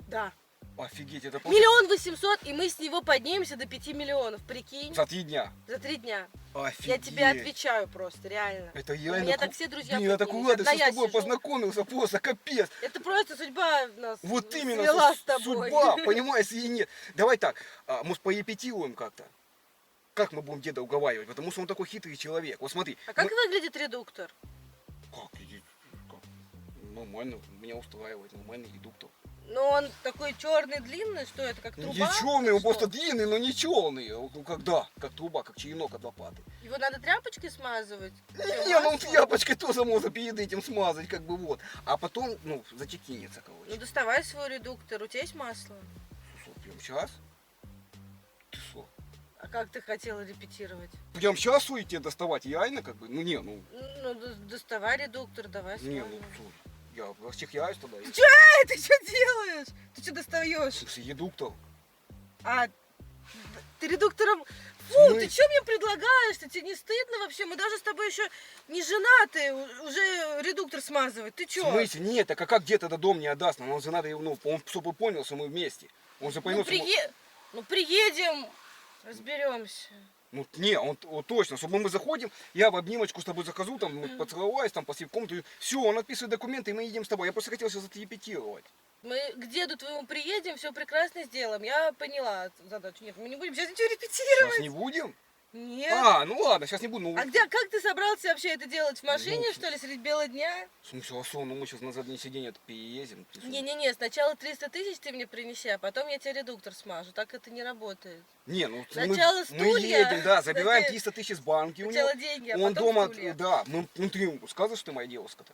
S1: Да.
S2: Офигеть, это
S1: 1 800 000, и мы с него поднимемся до 5 миллионов, прикинь?
S2: за 3 дня.
S1: За 3 дня.
S2: Офигеть.
S1: Я тебе отвечаю просто, реально.
S2: Это
S1: У
S2: реально...
S1: меня так все друзья
S2: Блин, я так
S1: поднялись.
S2: рад,
S1: Одна
S2: что с
S1: я
S2: тобой
S1: сижу.
S2: познакомился, просто капец.
S1: Это просто судьба нас
S2: Вот именно,
S1: свела с тобой.
S2: судьба, понимаешь, или нет. Давай так, может, порепетируем как-то? Как мы будем деда уговаривать? Потому что он такой хитрый человек. Вот смотри.
S1: А как выглядит редуктор?
S2: Как, как? Нормально, меня устраивает, нормальный редуктор.
S1: Ну, он такой черный, длинный, что это, как труба?
S2: Не черный, он
S1: Что?
S2: просто длинный, но не черный. Ну, когда? Как труба, как черенок от лопаты.
S1: Его надо тряпочкой смазывать?
S2: Не, ну тряпочкой тоже можно перед этим смазать, как бы вот. А потом, ну, зачекинется,
S1: Ну,
S2: короче.
S1: доставай свой редуктор, у тебя есть масло?
S2: Слушай, прям сейчас? Ты что?
S1: А как ты хотела репетировать?
S2: Прям сейчас уйти доставать, реально, как бы? Ну, не, ну,
S1: Ну, доставай редуктор, давай
S2: не, ну,
S1: смазывай.
S2: слушай, я расчехляюсь тогда.
S1: Ты ты что делаешь? Ты что достаешь?
S2: Слушай, редуктор.
S1: А, ты редуктором... Фу,
S2: Ну
S1: ты
S2: и-
S1: что мне предлагаешь? Ты тебе не стыдно вообще? Мы даже с тобой еще не женаты, уже редуктор смазывать. Ты
S2: В
S1: что?
S2: смысле? Нет, так а как дед этот дом не отдаст нам? Он же надо, ну, он чтобы понял, что мы вместе. Он же
S1: Ну,
S2: поймет, что мы...
S1: ну, приедем, разберемся.
S2: Ну, не, он точно, чтобы мы заходим, я в обнимочку с тобой захожу, там, мы поцеловаюсь, там, посидим в комнату, все, он отписывает документы, и мы едем с тобой. Я просто хотел сейчас отрепетировать.
S1: Мы к деду твоему приедем, все прекрасно сделаем. Я поняла задачу. Нет, мы не будем сейчас ничего репетировать.
S2: Сейчас не будем?
S1: Нет.
S2: А, ну ладно, сейчас не буду. Ну,
S1: А где, как ты собрался вообще это делать? В машине,
S2: Ну,
S1: что ли, средь бела дня?
S2: в смысле, а что, ну мы сейчас на заднее сиденье переедем. Ты что?
S1: Не-не-не, сначала 300 тысяч ты мне принеси, а потом я тебе редуктор смажу. Так это не работает.
S2: Не, ну
S1: Сначала
S2: мы
S1: стулья,
S2: едем, да, забираем
S1: затем
S2: 300 тысяч с банки у него.
S1: Сначала деньги, а
S2: Он
S1: потом
S2: дома,
S1: стулья.
S2: да, ну ты ему скажешь, что ты моя девушка-то.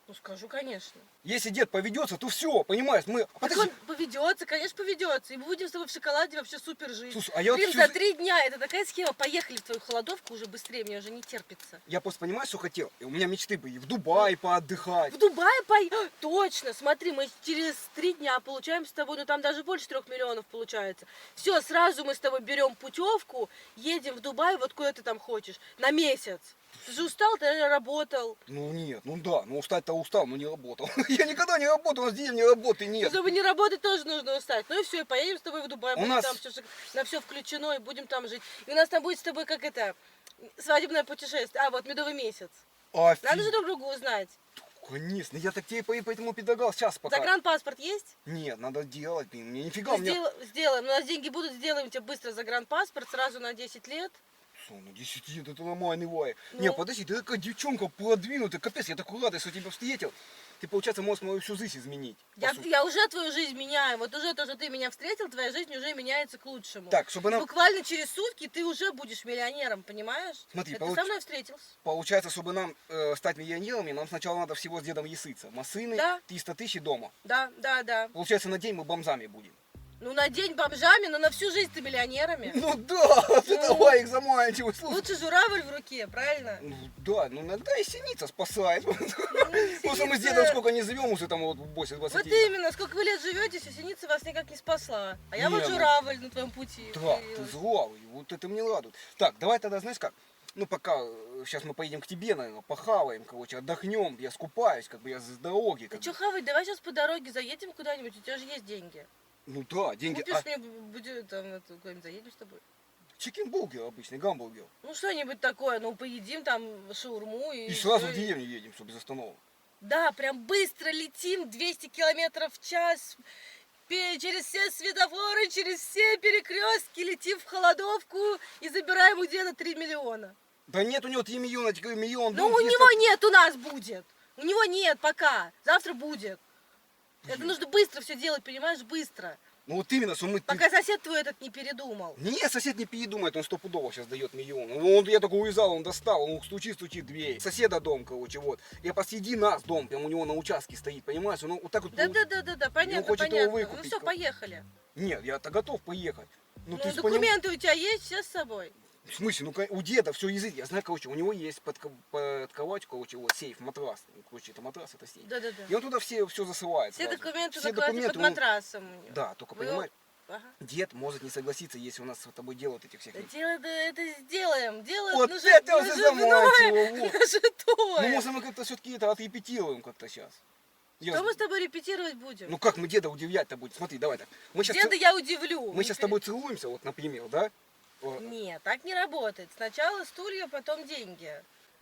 S1: Ну скажу, конечно.
S2: Если дед поведется, то все, понимаешь, мы...
S1: Так
S2: Подожди,
S1: он поведется, конечно, поведется. И мы будем с тобой в шоколаде вообще супер жить.
S2: слушай, а я вот
S1: Блин,
S2: всю
S1: за
S2: жи-
S1: 3 дня, это такая схема. Поехали в твою холодовку уже быстрее, мне уже не терпится.
S2: Я просто понимаю, что хотел. И у меня мечты были в Дубае поотдыхать.
S1: В Дубае поедем. Точно, смотри, мы через 3 дня получаем с тобой, ну там даже больше 3 миллионов получается. Все, сразу мы с тобой берем путевку, едем в Дубай, вот куда ты там хочешь, на месяц. Ты же устал, ты наверное, работал.
S2: Ну нет, ну да, ну устать-то устал, но не работал. Я никогда не работал, у нас день работы нет.
S1: Чтобы не работать, тоже нужно устать. Ну и все, и поедем с тобой в Дубай, будем
S2: нас-
S1: там все, на все включено, и будем там жить. И у нас там будет с тобой, как это, свадебное путешествие. А, вот медовый месяц. Надо же друг друга узнать.
S2: Конечно, я так тебе поэтому предлагал сейчас пока.
S1: Загранпаспорт есть?
S2: Нет, надо делать, блин, мне нифига,
S1: Мы
S2: у меня...
S1: сделаем, у нас деньги будут, сделаем тебе быстро загранпаспорт, сразу на 10 лет.
S2: Что, ну 10 лет это нормальный вай.
S1: Ну.
S2: Не, подожди, ты такая девчонка продвинутая, капец, я такой рад, что тебя встретил. Ты, получается, можешь мою всю жизнь изменить. по
S1: Я,
S2: сути.
S1: я уже твою жизнь меняю. Вот уже то, что ты меня встретил, твоя жизнь уже меняется к лучшему.
S2: Так, чтобы нам,
S1: Буквально через сутки ты уже будешь миллионером, понимаешь?
S2: Смотри,
S1: Это ты со мной встретился.
S2: получается, чтобы нам стать миллионерами, нам сначала надо всего с дедом ясыться. Машины,
S1: Да.
S2: 300 тысяч и дома.
S1: Да, да, да.
S2: Получается, на день мы бомзами будем.
S1: Ну, на день бомжами, но на всю жизнь ты миллионерами.
S2: Ну да, ты
S1: Ну.
S2: давай их заманчивай, слушай.
S1: Лучше журавль в руке, правильно?
S2: Ну, да, ну иногда и синица спасает. Потому что мы с
S1: синица-
S2: дедом сколько не живем уже там вот 80-20.
S1: Вот именно, сколько вы лет живете, все синица вас никак не спасла. А я
S2: Не,
S1: вот
S2: ну-
S1: журавль на твоем пути.
S2: Да, ты
S1: появилась.
S2: зловый, вот это мне радует. Так, давай тогда, знаешь как, ну пока, сейчас мы поедем к тебе, наверное, похаваем, короче, отдохнем, я скупаюсь, как бы я с дороги.
S1: Да
S2: Как
S1: что
S2: бы.
S1: хавать, давай сейчас по дороге заедем куда-нибудь, у тебя же есть деньги.
S2: Ну да, деньги.
S1: Купишь мне, будет там, куда-нибудь заедем с тобой.
S2: Чикенбургер обычный, гамбургер.
S1: Ну, что-нибудь такое, ну, поедим там шаурму и...
S2: И сразу
S1: всё,
S2: в деревню едем, чтобы без остановок.
S1: Да, прям быстро летим, 200 километров в час, через все светофоры, через все перекрестки, летим в холодовку и забираем у деда 3 миллиона.
S2: Да нет, у него 3 миллиона, теперь миллион.
S1: Ну, у него нет, у нас будет. У него нет пока, завтра будет. Это нужно быстро все делать, понимаешь, быстро.
S2: Ну вот именно, что мы...
S1: Пока сосед твой этот не передумал.
S2: Не, сосед не передумает, он стопудово сейчас дает миллион. Он, я только уезжал, он достал, он стучит в дверь. Соседа дом, короче, вот. Я посреди нас дом, прям у него на участке стоит, понимаешь? Он вот так вот...
S1: Да, понятно,
S2: хочет его
S1: понятно. Ну
S2: выкупить.
S1: все, поехали.
S2: Нет, я-то готов поехать.
S1: Ну,
S2: ты ж
S1: документы у тебя есть все с собой?
S2: В смысле, ну у деда все язык, я знаю, короче, у него есть под кровать, короче, вот сейф, матрас. Короче, это матрас, это сейф.
S1: Да.
S2: И он туда все засылает.
S1: Все
S2: сразу.
S1: документы
S2: Все
S1: на кровати под
S2: он-
S1: матрасом у него.
S2: Да, только
S1: Вы-
S2: понимаешь,
S1: Ага.
S2: дед может не согласиться, если у нас с тобой делают этих всех.
S1: Да это сделаем. Делают
S2: Вот
S1: на
S2: это уже
S1: наживное,
S2: заманчиво, вот.
S1: нажитое.
S2: Ну, может, мы как-то все-таки это отрепетируем как-то сейчас.
S1: Что мы с тобой репетировать будем?
S2: Ну как мы деда удивлять-то будем? Смотри, давай так. Мы сейчас,
S1: Деда я удивлю.
S2: мы сейчас с тобой целуемся, вот, например, да?
S1: Нет, так не работает. Сначала стулья, потом деньги.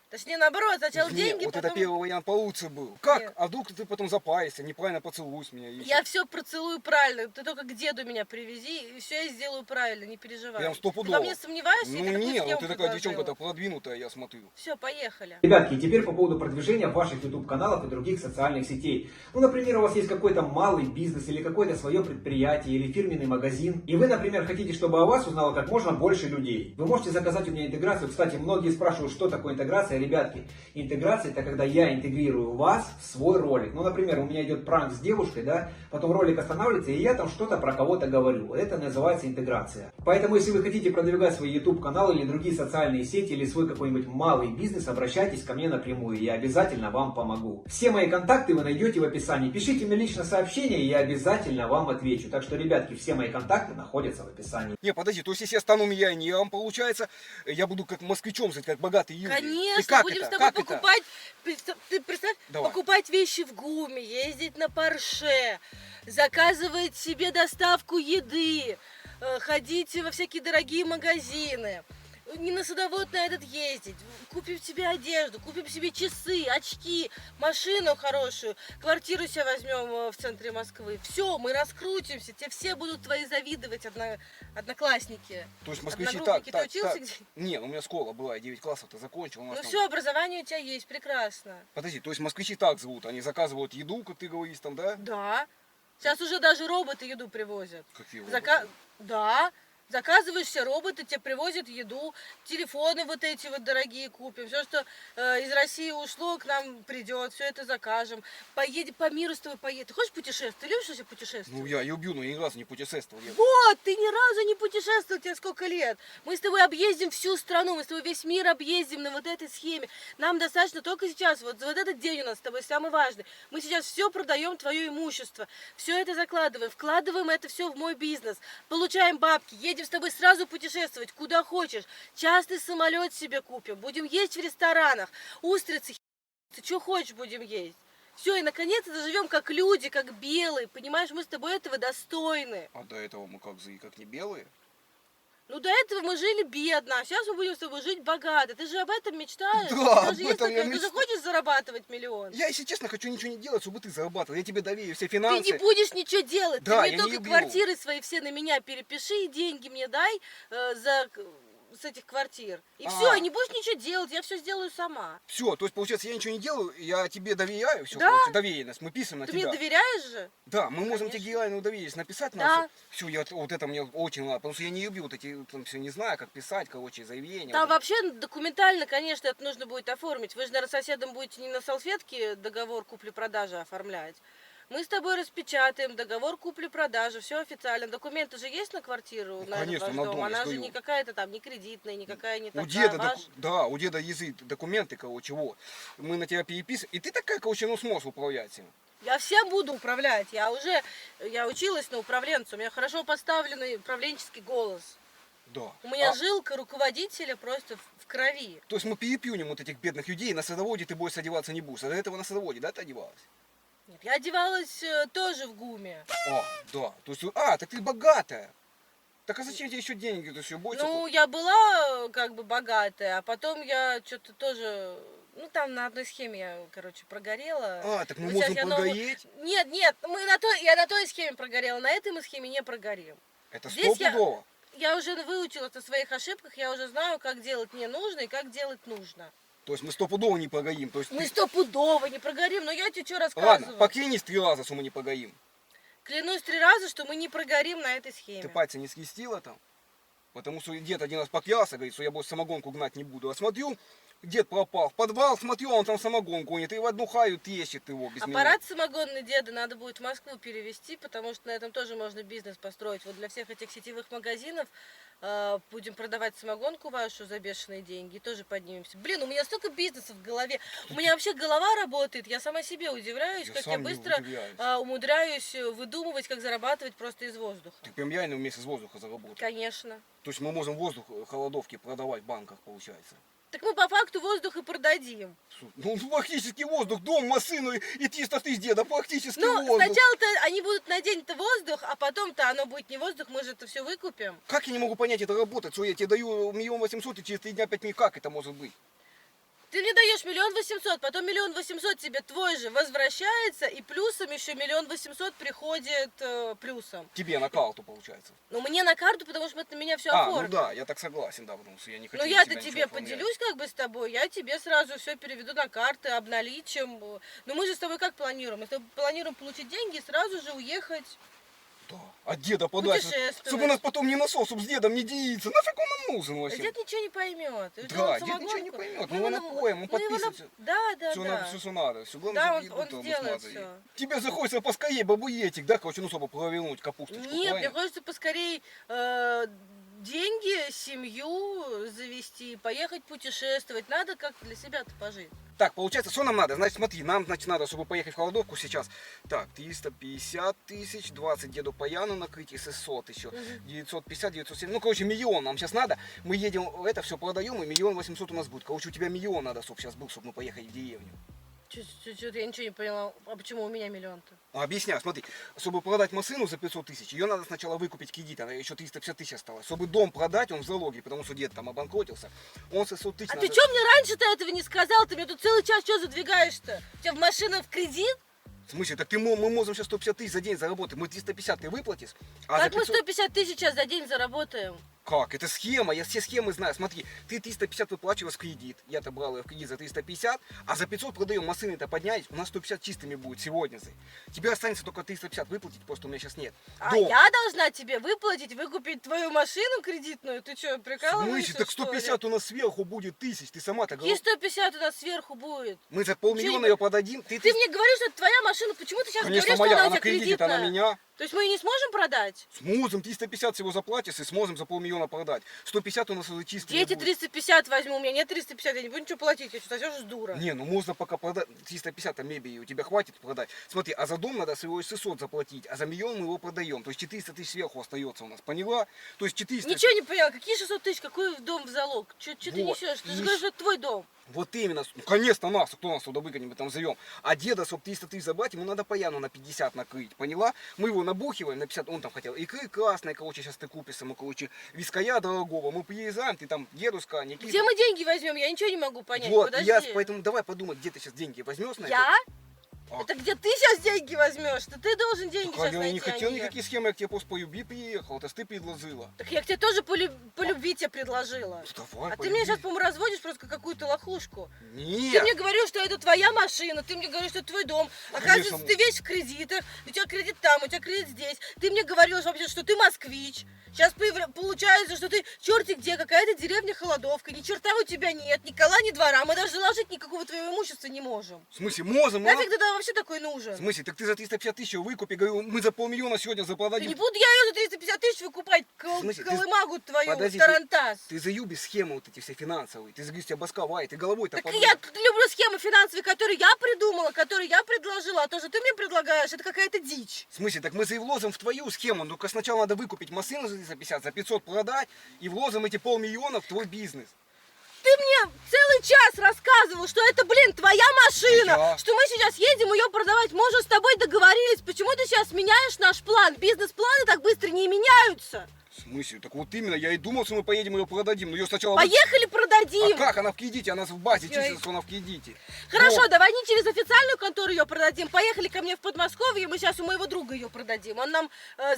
S1: Точнее, наоборот, сначала
S2: Нет,
S1: деньги,
S2: вот
S1: потом...
S2: это первый вариант получше был. Как?
S1: Нет.
S2: А вдруг ты потом запаешься, неправильно поцелуешь меня? и
S1: Я все процелую правильно. Ты только к деду меня привези, и все я сделаю правильно, не переживай.
S2: Прям
S1: Ты
S2: стопудово.
S1: во мне сомневаешься?
S2: Ну нет, ну ты такая девчонка-то
S1: то
S2: продвинутая, я смотрю.
S1: Все, поехали.
S3: Ребятки, и теперь по поводу продвижения ваших YouTube-каналов и других социальных сетей. Ну, например, у вас есть какой-то малый бизнес или какое-то свое предприятие или фирменный магазин, и вы, например, хотите, чтобы о вас узнало как можно больше людей. Вы можете заказать у меня интеграцию. Кстати, многие спрашивают, что такое интеграция. Ребятки, интеграция — это когда я интегрирую вас в свой ролик. Ну, например, у меня идет пранк с девушкой, да, потом ролик останавливается, и я там что-то про кого-то говорю. Это называется интеграция. Поэтому, если вы хотите продвигать свой YouTube-канал или другие социальные сети, или свой какой-нибудь малый бизнес, обращайтесь ко мне напрямую, я обязательно вам помогу. Все мои контакты вы найдете в описании. Пишите мне лично сообщение, и я обязательно вам отвечу. Так что, ребятки, все мои контакты находятся в описании.
S2: Не, подожди, то есть если я стану миллионером, получается, я буду как москвичом жить, как богатый юный. И
S1: Конечно,
S2: как
S1: будем
S2: это?
S1: с тобой
S2: Как это?
S1: покупать, ты представь,
S2: Давай.
S1: покупать вещи в ГУМе, ездить на Порше, заказывать себе доставку еды, ходить во всякие дорогие магазины. Не на садовод на этот ездить, купим себе одежду, купим себе часы, очки, машину хорошую, квартиру себе возьмем в центре Москвы. Все, мы раскрутимся, тебе все будут твои завидовать одноклассники.
S2: То есть москвичи так,
S1: Одногруппники, ты
S2: так,
S1: учился
S2: так.
S1: где?
S2: Не, у меня школа была, я 9 классов-то закончил. У нас
S1: Ну
S2: там-
S1: все, образование у тебя есть, прекрасно.
S2: Подожди, то есть москвичи так зовут, они заказывают еду, как ты говоришь там, да?
S1: Да. Сейчас уже даже роботы еду привозят.
S2: Какие
S1: Да. Заказываешь все роботы, тебе привозят еду, телефоны вот эти вот дорогие купим, все, что из России ушло, к нам придет, все это закажем. Поедем по миру с тобой поедем. Ты хочешь путешествовать? Ты любишь вообще путешествовать?
S2: Ну я убью, но ни разу не путешествовал. Я...
S1: Вот, ты ни разу не путешествовал, тебе сколько лет. Мы с тобой объездим всю страну, мы с тобой весь мир объездим на вот этой схеме. Нам достаточно только сейчас, вот этот день у нас с тобой самый важный. Мы сейчас все продаем твое имущество, все это закладываем, вкладываем это все в мой бизнес, получаем бабки, едем с тобой сразу путешествовать, куда хочешь. Частный самолет себе купим, будем есть в ресторанах, устрицы, что хочешь будем есть. Все, и наконец-то заживем как люди, как белые. Понимаешь, мы с тобой этого достойны.
S2: А до этого мы как не белые?
S1: Ну, до этого мы жили бедно, а сейчас мы будем с тобой жить богато. Ты же об этом мечтаешь?
S2: Да,
S1: Даже
S2: об
S1: есть
S2: этом я
S1: такое, ты же
S2: мечтаю.
S1: хочешь зарабатывать миллион?
S2: Я, если честно, хочу ничего не делать, чтобы ты зарабатывал. Я тебе доверю все
S1: Ты
S2: финансы.
S1: не будешь ничего делать.
S2: Да,
S1: Ты
S2: я
S1: мне
S2: не
S1: только
S2: люблю.
S1: квартиры свои все на меня перепиши, и деньги мне дай за с этих квартир. И
S2: А.
S1: все, не будешь ничего делать, я все сделаю сама.
S2: Все, то есть, получается, я ничего не делаю, я тебе доверяю, все,
S1: Да.
S2: доверенность, мы пишем на
S1: Ты
S2: тебя.
S1: мне доверяешь же?
S2: Да, мы можем
S1: Конечно.
S2: тебе генеральную доверенность написать
S1: Да.
S2: на все, вот это мне очень надо, потому что я не люблю вот эти, там все не знаю, как писать, короче, заявления.
S1: Там
S2: вот
S1: вообще документально, конечно, это нужно будет оформить. Вы же, наверное, соседом будете не на салфетке договор купли-продажи оформлять. Мы с тобой распечатаем договор купли-продажи, все официально. Документы же есть на квартиру,
S2: Ну,
S1: на этот
S2: конечно,
S1: ваш
S2: на
S1: дом?
S2: дом, я
S1: Она же
S2: говорю.
S1: не какая-то там, не кредитная, никакая не
S2: У
S1: такая.
S2: деда,
S1: Ваш...
S2: да, у деда язык, документы, короче, вот. Мы на тебя переписываем, и ты такая, короче, ну сможешь управлять им.
S1: Я всем буду управлять. Я училась на управленца, у меня хорошо поставленный управленческий голос.
S2: Да.
S1: У меня
S2: А,
S1: жилка руководителя просто в крови.
S2: то есть мы переплюнем вот этих бедных людей, на садоводе ты больше одеваться не будешь. А до этого на садоводе, да, ты одевалась?
S1: Нет, я одевалась тоже в ГУМе.
S2: О, да. То есть, так ты богатая. Так а зачем тебе еще деньги? То есть еще больше?
S1: Ну, я была как бы богатая, а потом я что-то тоже... Ну, там на одной схеме я, короче, прогорела.
S2: Так мы
S1: Вот сейчас
S2: можем
S1: я новую-
S2: прогореть.
S1: Нет, я на той схеме прогорела, на этой мы схеме не прогорим.
S2: Это
S1: Здесь я-
S2: стопудово.
S1: Я уже выучилась на своих ошибках, я уже знаю, как делать не нужно и как делать нужно.
S2: То есть мы стопудово не прогорим. То есть
S1: Мы
S2: ты-
S1: стопудово не прогорим, но я тебе что
S2: Ладно,
S1: рассказываю.
S2: поклянись 3 раза, что мы не прогорим.
S1: Клянусь 3 раза, что мы не прогорим на этой схеме.
S2: Ты пальцы не скрестила там? Потому что дед один раз поклялся, говорит, что я больше самогонку гнать не буду. А смотрю, дед пропал. В подвал смотрю, он там самогонку гонит. И в одну хаю тещет его без меня.
S1: Аппарат самогонный деда надо будет в Москву перевести, потому что на этом тоже можно бизнес построить. Вот для всех этих сетевых магазинов будем продавать самогонку вашу за бешеные деньги и тоже поднимемся. Блин, у меня столько бизнеса в голове. У меня вообще голова работает. Я сама себе удивляюсь,
S2: Я
S1: как я
S2: сам не
S1: быстро
S2: удивляюсь.
S1: умудряюсь выдумывать, как зарабатывать просто из воздуха.
S2: Ты прям реально вместе с воздуха заработал.
S1: Конечно.
S2: То есть мы можем воздух холодовки продавать в банках, получается.
S1: Так мы по факту воздух и продадим.
S2: Ну, фактически воздух, дом, машину и 300 тысяч деда, практически
S1: Ну,
S2: воздух.
S1: сначала-то они будут на день-то воздух, а потом-то оно будет не воздух, мы же это все выкупим.
S2: Как я не могу понять, это работает, что я тебе даю 1 800 000 и через 3 дня 5 000, как это может быть?
S1: Ты мне даешь 1 800 000, потом 1 800 000 тебе твой же возвращается, и плюсом еще 1 800 000 приходит плюсом.
S2: Тебе на карту, получается.
S1: Ну, мне на карту, потому что это на меня все
S2: Ну
S1: оформлено.
S2: да, я так согласен, да, потому что я не хочу.
S1: Но я-то тебе поделюсь как бы с тобой, я тебе сразу все переведу на карты, обналичим. Но мы же с тобой как планируем? Мы с тобой планируем получить деньги и сразу же уехать.
S2: Да. От деда подальше,
S1: Путешествовать.
S2: чтобы нас потом не нашел, чтобы с дедом не делиться. Нафиг он нам нужен вообще?
S1: Дед ничего не поймет.
S2: Да, дед ничего не поймет, мы его напоим, мы подписываемся.
S1: Да.
S2: Все, что надо, все главное,
S1: Да,
S2: чтобы
S1: он
S2: еду-то
S1: сделает
S2: смазали.
S1: всё.
S2: Тебе захочется поскорее бабуетик, да, короче, ну, чтобы провернуть капусточку,
S1: Нет, мне
S2: правильно?
S1: хочется поскорей деньги, семью завести, поехать путешествовать. Надо как-то для себя-то пожить.
S2: Так, получается, что нам надо? Значит, смотри, нам, значит, надо, чтобы поехать в холодовку сейчас. Так, 350 тысяч, 20 деду по Яну накрыть и 600 еще. 950, 970, ну, короче, миллион нам сейчас надо. Мы едем, это все продаем, и 1 800 000 у нас будет. Короче, у тебя миллион надо, чтобы сейчас был, чтобы мы поехали в деревню.
S1: Чуть-чуть, я ничего не поняла. А почему у меня миллион-то?
S2: Объясняю, смотри, чтобы продать машину за 500 тысяч, ее надо сначала выкупить кредит, она еще 350 тысяч осталось. Чтобы дом продать, он в залоге, потому что дед там обанкротился, он 600 тысяч.
S1: А ты что мне раньше-то этого не сказал? Ты мне тут целый час что задвигаешь-то? У тебя в машина в кредит?
S2: В смысле, так мы можем сейчас 150 тысяч за день заработать, мы 350 ты выплатишь, а
S1: Как
S2: за
S1: мы
S2: 500...
S1: 150 тысяч сейчас за день заработаем?
S2: Как? Это схема, я все схемы знаю. Смотри, ты 350 выплачиваешь в кредит, я-то брал ее в кредит за 350, а за 500 продаем, машины-то поднять, у нас 150 чистыми будет сегодня. Тебе останется только 350 выплатить, просто у меня сейчас нет.
S1: А
S2: Дом.
S1: я должна тебе выплатить, выкупить твою машину кредитную? Ты что,
S2: В
S1: прикалываешься,
S2: смысле? Так
S1: что ли?
S2: 150 у нас сверху будет 1000, ты сама-то
S1: Какие 150 у нас сверху будет?
S2: Мы за полмиллиона
S1: Чё,
S2: ее продадим, ты
S1: Ты мне говоришь, что это твоя машина, почему ты сейчас
S2: Конечно,
S1: говоришь, что
S2: моя,
S1: она у
S2: она
S1: тебя
S2: кредит, она
S1: кредитная?
S2: меня.
S1: То есть мы ее не сможем продать?
S2: Сможем, 350 всего заплатишь и сможем за полмиллиона продать. 150 у нас уже чистые
S1: Дети
S2: будет. 350
S1: 350 возьму, у меня нет 350, я не буду ничего платить, я что-то совсем дура.
S2: Не, ну можно пока продать, 350 мебели у тебя хватит продать. Смотри, а за дом надо всего 600 заплатить, а за миллион мы его продаем. То есть 400 тысяч сверху остается у нас, поняла? То есть 400...
S1: Ничего не поняла, какие 600 тысяч, какой дом в залог? Что ты
S2: Вот,
S1: несешь? Ты же
S2: и-
S1: говоришь, что это твой дом.
S2: Вот именно, ну, конечно, нас, кто нас туда выгонит, мы там зовем. А деда, чтобы 300 тысяч забрать, ему надо паяну на 50 накрыть, поняла? Мы его набухиваем на 50, он там хотел икры красной, короче, сейчас ты купишь ему, короче, вискаря дорогого, мы приезжаем, ты там дедушка, Никита.
S1: Где мы деньги возьмем? Я ничего не могу понять.
S2: Вот,
S1: Подожди.
S2: я, поэтому давай подумать, где ты сейчас деньги возьмешь на
S1: Я?
S2: это?
S1: Это где ты сейчас деньги возьмешь? Это ты должен деньги
S2: Так,
S1: сейчас
S2: я
S1: найти,
S2: не хотел
S1: а не я.
S2: никакие схемы, я к тебе просто по любви приехал, это ж ты предложила.
S1: Так я к тебе тоже по любви тебе предложила.
S2: Ну, давай,
S1: А
S2: по
S1: ты меня
S2: любви.
S1: сейчас, по-моему, разводишь просто как какую-то лохушку. Ты
S2: Нет,
S1: мне говорил, что это твоя машина, ты мне говорил, что это твой дом. Оказывается,
S2: Конечно.
S1: ты весь в кредитах, у тебя кредит там, у тебя кредит здесь. Ты мне говорил вообще, что ты москвич. Сейчас получается, что ты черти где, какая-то деревня Холодовка, ни черта у тебя нет, ни кола, ни двора. Мы даже заложить никакого твоего имущества не можем.
S2: в смысле, можем, а?
S1: Нафиг ты там вообще такой
S2: В
S1: нужен?
S2: смысле, так ты за 350 тысяч выкупи, говорю, мы за 500 000 сегодня
S1: Да
S2: запродадим.
S1: не буду я ее за 350 тысяч выкупать,
S2: В смысле, ты-
S1: колымагу твою,
S2: Подожди,
S1: тарантас.
S2: Ты заюбишь схемы вот эти все финансовые, ты загрюсь тебя басковай, ты головой-то
S1: Так
S2: подумай.
S1: я люблю схемы финансовые, которые я придумала, которые я предложила, а то, что ты мне предлагаешь, это какая-то дичь.
S2: В смысле, так мы вложим в твою схему, только сначала надо выкупить машину за 350, за 500 продать и вложим эти 500 000 в твой бизнес.
S1: Ты мне целый час рассказывал, что это, блин, твоя машина,
S2: Я?
S1: что мы сейчас едем ее продавать, мы уже с тобой договорились, почему ты сейчас меняешь наш план? Бизнес-планы так быстро не меняются.
S2: В смысле, так вот именно, я и думал, что мы поедем ее продадим, но ее сначала...
S1: Поехали
S2: А
S1: продадим.
S2: как она в кредите? Она в базе
S1: Ой.
S2: числится, что она в кредите.
S1: Хорошо,
S2: Вот.
S1: давай не через официальную контору ее продадим. Поехали ко мне в Подмосковье, мы сейчас у моего друга ее продадим. Он нам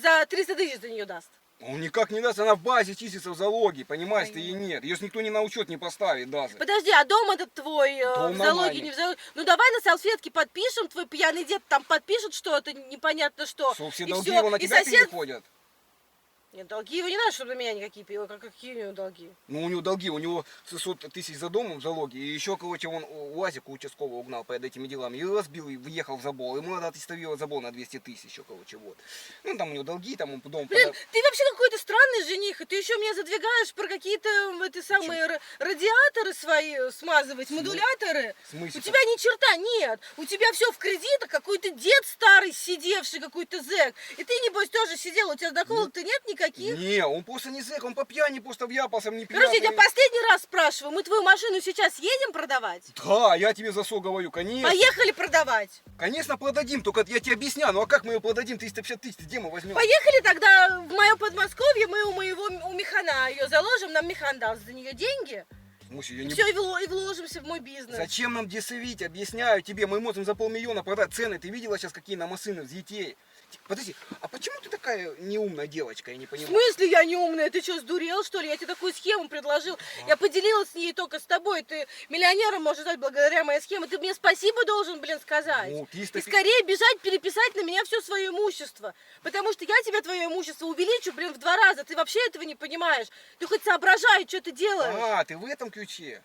S1: за 300 тысяч за нее даст.
S2: Он никак не даст, она в базе числится в залоге, понимаешь, ты и нет. Ее ж никто ни на учет не поставит даже.
S1: Подожди, а дом этот твой
S2: Дом
S1: в залоге,
S2: нормальный.
S1: не в залоге? Ну давай на салфетке подпишем, твой пьяный дед там подпишет что-то, непонятно что.
S2: Что, все
S1: И
S2: долги
S1: всё.
S2: его на
S1: И
S2: тебя
S1: сосед...
S2: переходят?
S1: Нет, долги его не надо, чтобы на меня никакие пили. Какие у него долги?
S2: Ну, у него долги, у него 600 тысяч за домом в залоге, и еще, короче, он УАЗик у участкового угнал перед этими делами, и разбил, и въехал в забор, ему надо отреставрировать забор на 200 тысяч еще, короче, вот. Ну, там у него долги, там он дом...
S1: Блин, ты вообще какой-то странный жених, и ты еще меня задвигаешь про какие-то эти самые радиаторы свои смазывать, модуляторы.
S2: смысле?
S1: У тебя ни черта нет. У тебя все в кредитах, какой-то дед старый сидевший, какой-то зэк. И ты, небось, тоже сидел, у тебя наколок-то нет никаких.
S2: Не, он просто не зэк, он по пьяни просто въяпался, не
S1: Короче, я тебя
S2: пьяный.
S1: последний раз спрашиваю, мы твою машину сейчас едем продавать?
S2: Да, я тебе за что говорю, конечно.
S1: Поехали продавать.
S2: Конечно, продадим, только я тебе объясняю, ну а как мы ее продадим, 350 тысяч, где мы возьмем?
S1: Поехали тогда в мое Подмосковье, мы у механа ее заложим, нам механ даст за нее деньги.
S2: Муся, я
S1: И
S2: не...
S1: все, и вложимся в мой бизнес.
S2: Зачем нам дешевить, объясняю тебе, мы можем за 500 000 продать цены, ты видела сейчас какие на машины с детей? Подожди, а почему ты такая неумная девочка, я не
S1: В
S2: понимаю?
S1: смысле я не умная? Ты что, сдурел, что ли? Я тебе такую схему предложил. Я поделилась с ней только с тобой. Ты миллионером можешь стать благодаря моей схеме. Ты мне спасибо должен, блин, сказать.
S2: Ну, ты
S1: И
S2: таки-
S1: скорее бежать, переписать на меня все свое имущество. Потому что я тебе твое имущество увеличу, блин, в 2 раза. Ты вообще этого не понимаешь. Ты хоть соображай, что ты делаешь.
S2: А, ты в этом ключе?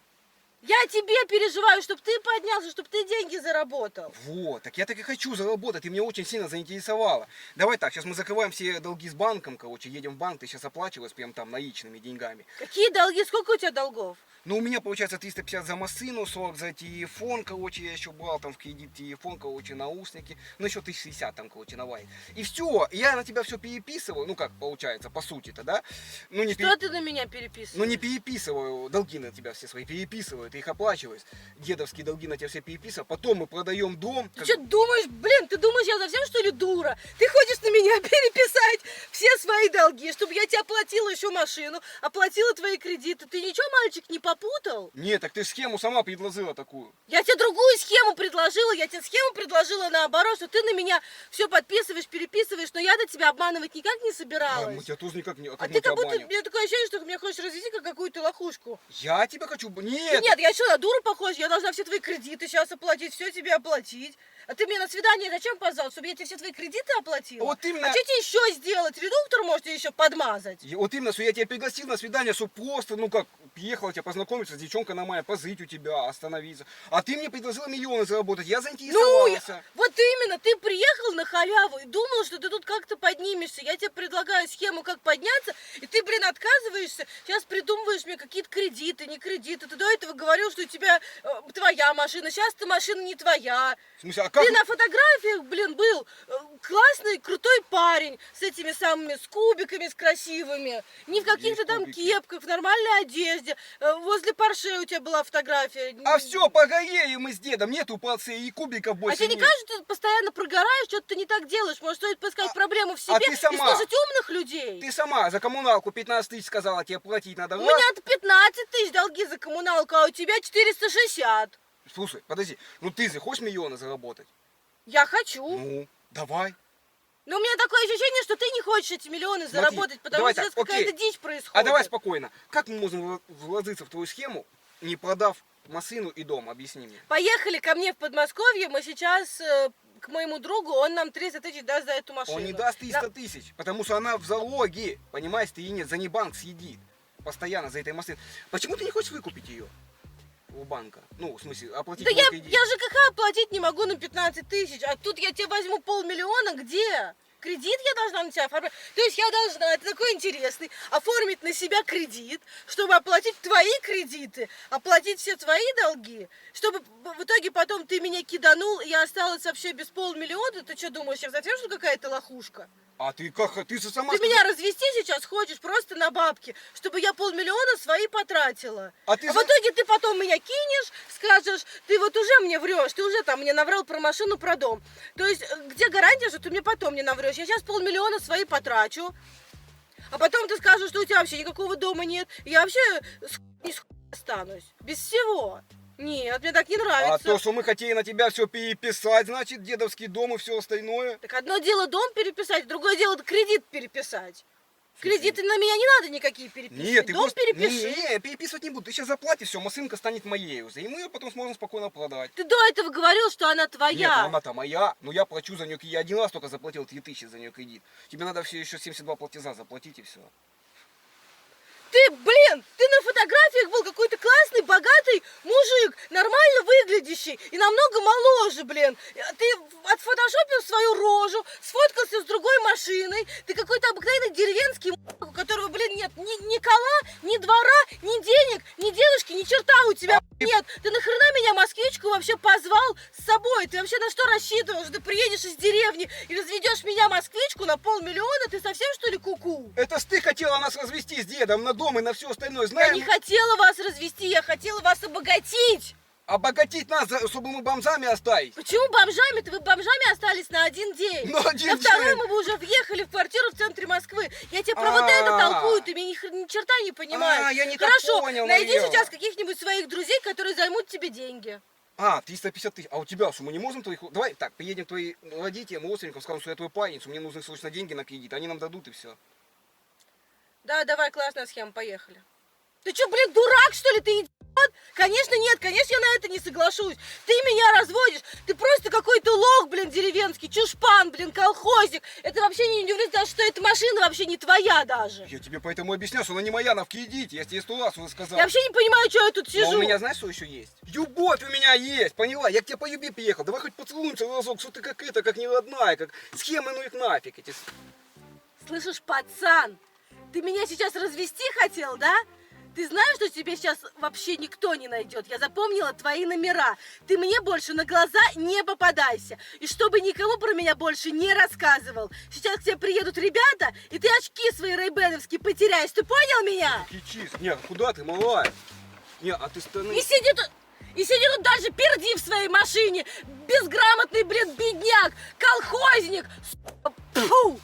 S1: Я тебе переживаю, чтобы ты поднялся, чтобы ты деньги заработал.
S2: Вот, так я так и хочу заработать, ты меня очень сильно заинтересовала. Давай так, сейчас мы закрываем все долги с банком, короче, едем в банк, ты сейчас оплачиваешь прям там наличными деньгами.
S1: Какие долги? Сколько у тебя долгов?
S2: Ну, у меня получается 350 за машину, 40 за телефон, короче, я еще брал там в кредит телефон, короче, наушники, ну еще 1060 там, короче, наварит. И все, я на тебя все переписываю, ну как получается, по сути-то, да? Ну не,
S1: Что ты на меня переписываешь?
S2: ну не переписываю, долги на тебя все свои переписываю, ты их оплачиваешь, дедовские долги на тебя все переписываю, потом мы продаем дом.
S1: Ты что думаешь, блин, ты думаешь, я совсем что ли дура? Ты хочешь на меня переписать все свои долги, чтобы я тебе оплатила еще машину, оплатила твои кредиты. Ты ничего, мальчик, не попутал?
S2: Нет, так ты схему сама предложила такую.
S1: Я тебе другую схему предложила, я тебе схему предложила наоборот, что ты на меня все подписываешь, переписываешь, но я до тебя обманывать никак не
S2: А,
S1: собиралась.
S2: мы тебя тоже никак не...
S1: А
S2: как
S1: ты
S2: мы тебя
S1: как будто,
S2: обманем?
S1: у меня такое ощущение, что ты меня хочешь развести как какую-то лохушку.
S2: Я тебя хочу... Нет!
S1: Нет, я что, на дуру похожа? Я должна все твои кредиты сейчас оплатить, все тебе оплатить. А ты меня на свидание зачем позвал? Чтобы я тебе все твои кредиты оплатила?
S2: Вот именно-
S1: А что тебе еще сделать? Редуктор можете еще подмазать?
S2: Вот именно, что я тебя пригласил на свидание, чтобы просто, ну как, приехала тебя познакомиться с девчонкой нормально, позыть у тебя, остановиться. А ты мне предложила миллионы заработать, я
S1: Ну,
S2: заинтересовался.
S1: вот именно, ты приехал на халяву и думал, что ты тут как-то поднимешься. Я тебе предлагаю схему, как подняться, и ты, блин, отказываешься. Сейчас придумываешь мне какие-то кредиты, не кредиты. Ты до этого говорил, что у тебя твоя машина, сейчас эта машина не твоя.
S2: В смысле, а как...
S1: Ты на фотографиях, блин, был классный, крутой парень с этими самыми, с кубиками, с красивыми. Не в каких-то
S2: Есть
S1: там
S2: кубики.
S1: кепках, в нормальной одежде. Возле Порше у тебя была фотография.
S2: А все, погорели мы с дедом, нету палцы и кубиков
S1: А
S2: больше
S1: тебе не
S2: нет.
S1: кажется, что ты постоянно прогораешь, что-то ты не так делаешь? Может, стоит поискать проблему в себе
S2: ты сама.
S1: и слушать умных людей?
S2: Ты сама за коммуналку 15 тысяч сказала, тебе платить надо.
S1: У
S2: Раз.
S1: меня-то 15 тысяч долги за коммуналку, а у тебя 460.
S2: Слушай, подожди, ну ты же хочешь миллионы заработать?
S1: Я хочу.
S2: Ну, давай.
S1: Но у меня такое ощущение, что ты не хочешь эти миллионы
S2: Смотри,
S1: заработать, потому
S2: давай
S1: что
S2: так,
S1: сейчас какая-то
S2: окей.
S1: дичь происходит.
S2: А давай спокойно. Как мы можем вложиться в твою схему, не продав машину и дом? Объясни мне.
S1: Поехали ко мне в Подмосковье, мы сейчас к моему другу, он нам 300 тысяч даст за эту машину.
S2: Он не даст 300 тысяч, потому что она в залоге. Понимаешь, ты и нет, за ней банк съедит. Постоянно за этой машиной. Почему ты не хочешь выкупить ее у банка? Ну, в смысле, оплатить
S1: Да
S2: новый
S1: я
S2: кредит?
S1: ЖКХ оплатить не могу на 15 тысяч, а тут я тебе возьму 500 000, где? Кредит я должна на тебя оформить. То есть я должна, это такой интересный, оформить на себя кредит, чтобы оплатить твои кредиты, оплатить все твои долги, чтобы в итоге потом ты меня киданул, и я осталась вообще без 500 000. Ты что думаешь, я совсем что какая-то лохушка?
S2: А ты как? Ты же сама
S1: Ты
S2: сказала-
S1: меня развести сейчас хочешь просто на бабки, чтобы я 500 000 свои потратила.
S2: А ты
S1: в
S2: за-
S1: итоге ты потом меня кинешь, скажешь, ты вот уже мне врешь, ты уже там мне наврал про машину, про дом. То есть, где гарантия, что ты мне потом не наврешь? Я сейчас 500 000 свои потрачу, а потом ты скажешь, что у тебя вообще никакого дома нет. И я вообще с останусь. Без всего. Нет, мне так не
S2: А
S1: нравится.
S2: то, что мы хотели на тебя все переписать, значит, дедовский дом и все остальное.
S1: Так одно дело дом переписать, другое дело кредит переписать. Кредиты на меня не надо никакие переписывать.
S2: Нет, ты
S1: Дом
S2: просто...
S1: перепиши.
S2: Не, переписывать не буду. Ты сейчас заплатишь, все, машинка станет моей уже. И мы ее потом сможем спокойно продать.
S1: Ты до этого говорил, что она твоя.
S2: Нет, ну она-то моя, но я плачу за нее. Я один раз только заплатил 3000 за нее кредит. Тебе надо все еще 72 платежа заплатить и все.
S1: Ты, блин, ты на фотографиях был какой-то классный, богатый мужик, нормально выглядящий и намного моложе, блин. Ты отфотошопил свою рожу, сфоткался с другой машиной. Ты какой-то обыкновенный деревенский у которого, блин, нет ни кола, ни двора, ни денег, ни девушки, ни черта у тебя нет. Ты нахрена меня, москвичку, вообще позвал с собой? Ты вообще на что рассчитывал? Что ты приедешь из деревни и разведешь меня, москвичку, на 500 000? Ты совсем, что ли, куку?
S2: Это ж ты хотела нас развести с дедом на дом и на все остальное.
S1: Я
S2: Знаем,
S1: не хотела вас развести, я хотела вас обогатить.
S2: обогатить нас, чтобы мы бомжами остались.
S1: Почему бомжами-то? Вы бомжами остались на один день.
S2: На один
S1: На второй
S2: день.
S1: мы бы уже въехали в квартиру в центре Москвы. Я тебе про вот это толкую, ты меня ни черта не понимаешь.
S2: Я не так
S1: Хорошо,
S2: понял,
S1: найди
S2: наверное.
S1: сейчас каких-нибудь своих друзей, которые займут тебе деньги.
S2: 350 тысяч. А у тебя что, мы не можем твоих... Давай так, приедем к твоим родителям, родственникам, скажем, что я твой парень, что мне нужны срочно деньги на кредит. Они нам дадут и все.
S1: Да, давай, классная схема, поехали. Ты что, блин, дурак, что ли? Ты идиот? Конечно, нет, конечно, я на это не соглашусь. Ты меня разводишь. Ты просто какой-то лох, блин, деревенский, чушпан, блин, колхозник. Это вообще не удивлюсь даже, что эта машина вообще не твоя даже.
S2: Я тебе поэтому объясняю, что она не моя, она в кредите. Я тебе 100 раз уже сказал.
S1: Я вообще не понимаю, что я тут
S2: Но
S1: сижу.
S2: у меня знаешь, что еще есть? Любовь у меня есть, поняла? Я к тебе по любви приехал. Давай хоть поцелуемся разок, что ты как это, как не родная, как схемы, ну их нафиг эти.
S1: Слышишь, пацан, ты меня сейчас развести хотел, да? Ты знаешь, что тебе сейчас вообще никто не найдет? Я запомнила твои номера. Ты мне больше на глаза не попадайся. И чтобы никому про меня больше не рассказывал. Сейчас к тебе приедут ребята, и ты очки свои рейбеновские потеряешь. Ты понял меня?
S2: Кичис. Нет, куда ты, малая? Не, а ты стороны...
S1: И сиди тут дальше, перди в своей машине. Безграмотный, блин, бедняк, колхозник. Фу!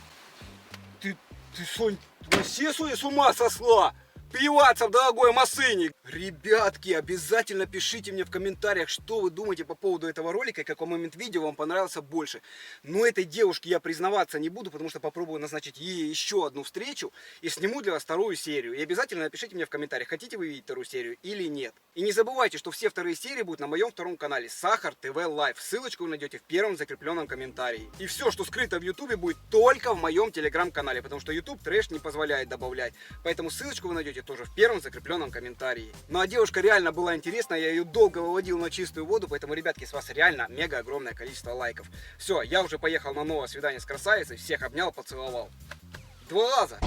S2: Ты что, вообще с ума сошла? Плеваться в дорогой машине. Ребятки, обязательно пишите мне в комментариях, что вы думаете по поводу этого ролика и какой момент видео вам понравился больше. Но этой девушке я признаваться не буду, потому что попробую назначить ей еще одну встречу и сниму для вас вторую серию. И обязательно напишите мне в комментариях, хотите вы видеть вторую серию или нет. И не забывайте, что все вторые серии будут на моем втором канале Сахар ТВ Лайв. Ссылочку вы найдете в первом закрепленном комментарии. И все, что скрыто в ютубе, будет только в моем телеграм-канале, потому что YouTube трэш не позволяет добавлять. Поэтому ссылочку вы найдете тоже в первом закрепленном комментарии. Ну а девушка реально была интересна, я ее долго выводил на чистую воду, поэтому, ребятки, с вас реально мега огромное количество лайков. Все, я уже поехал на новое свидание с красавицей, всех обнял, поцеловал. 2 раза.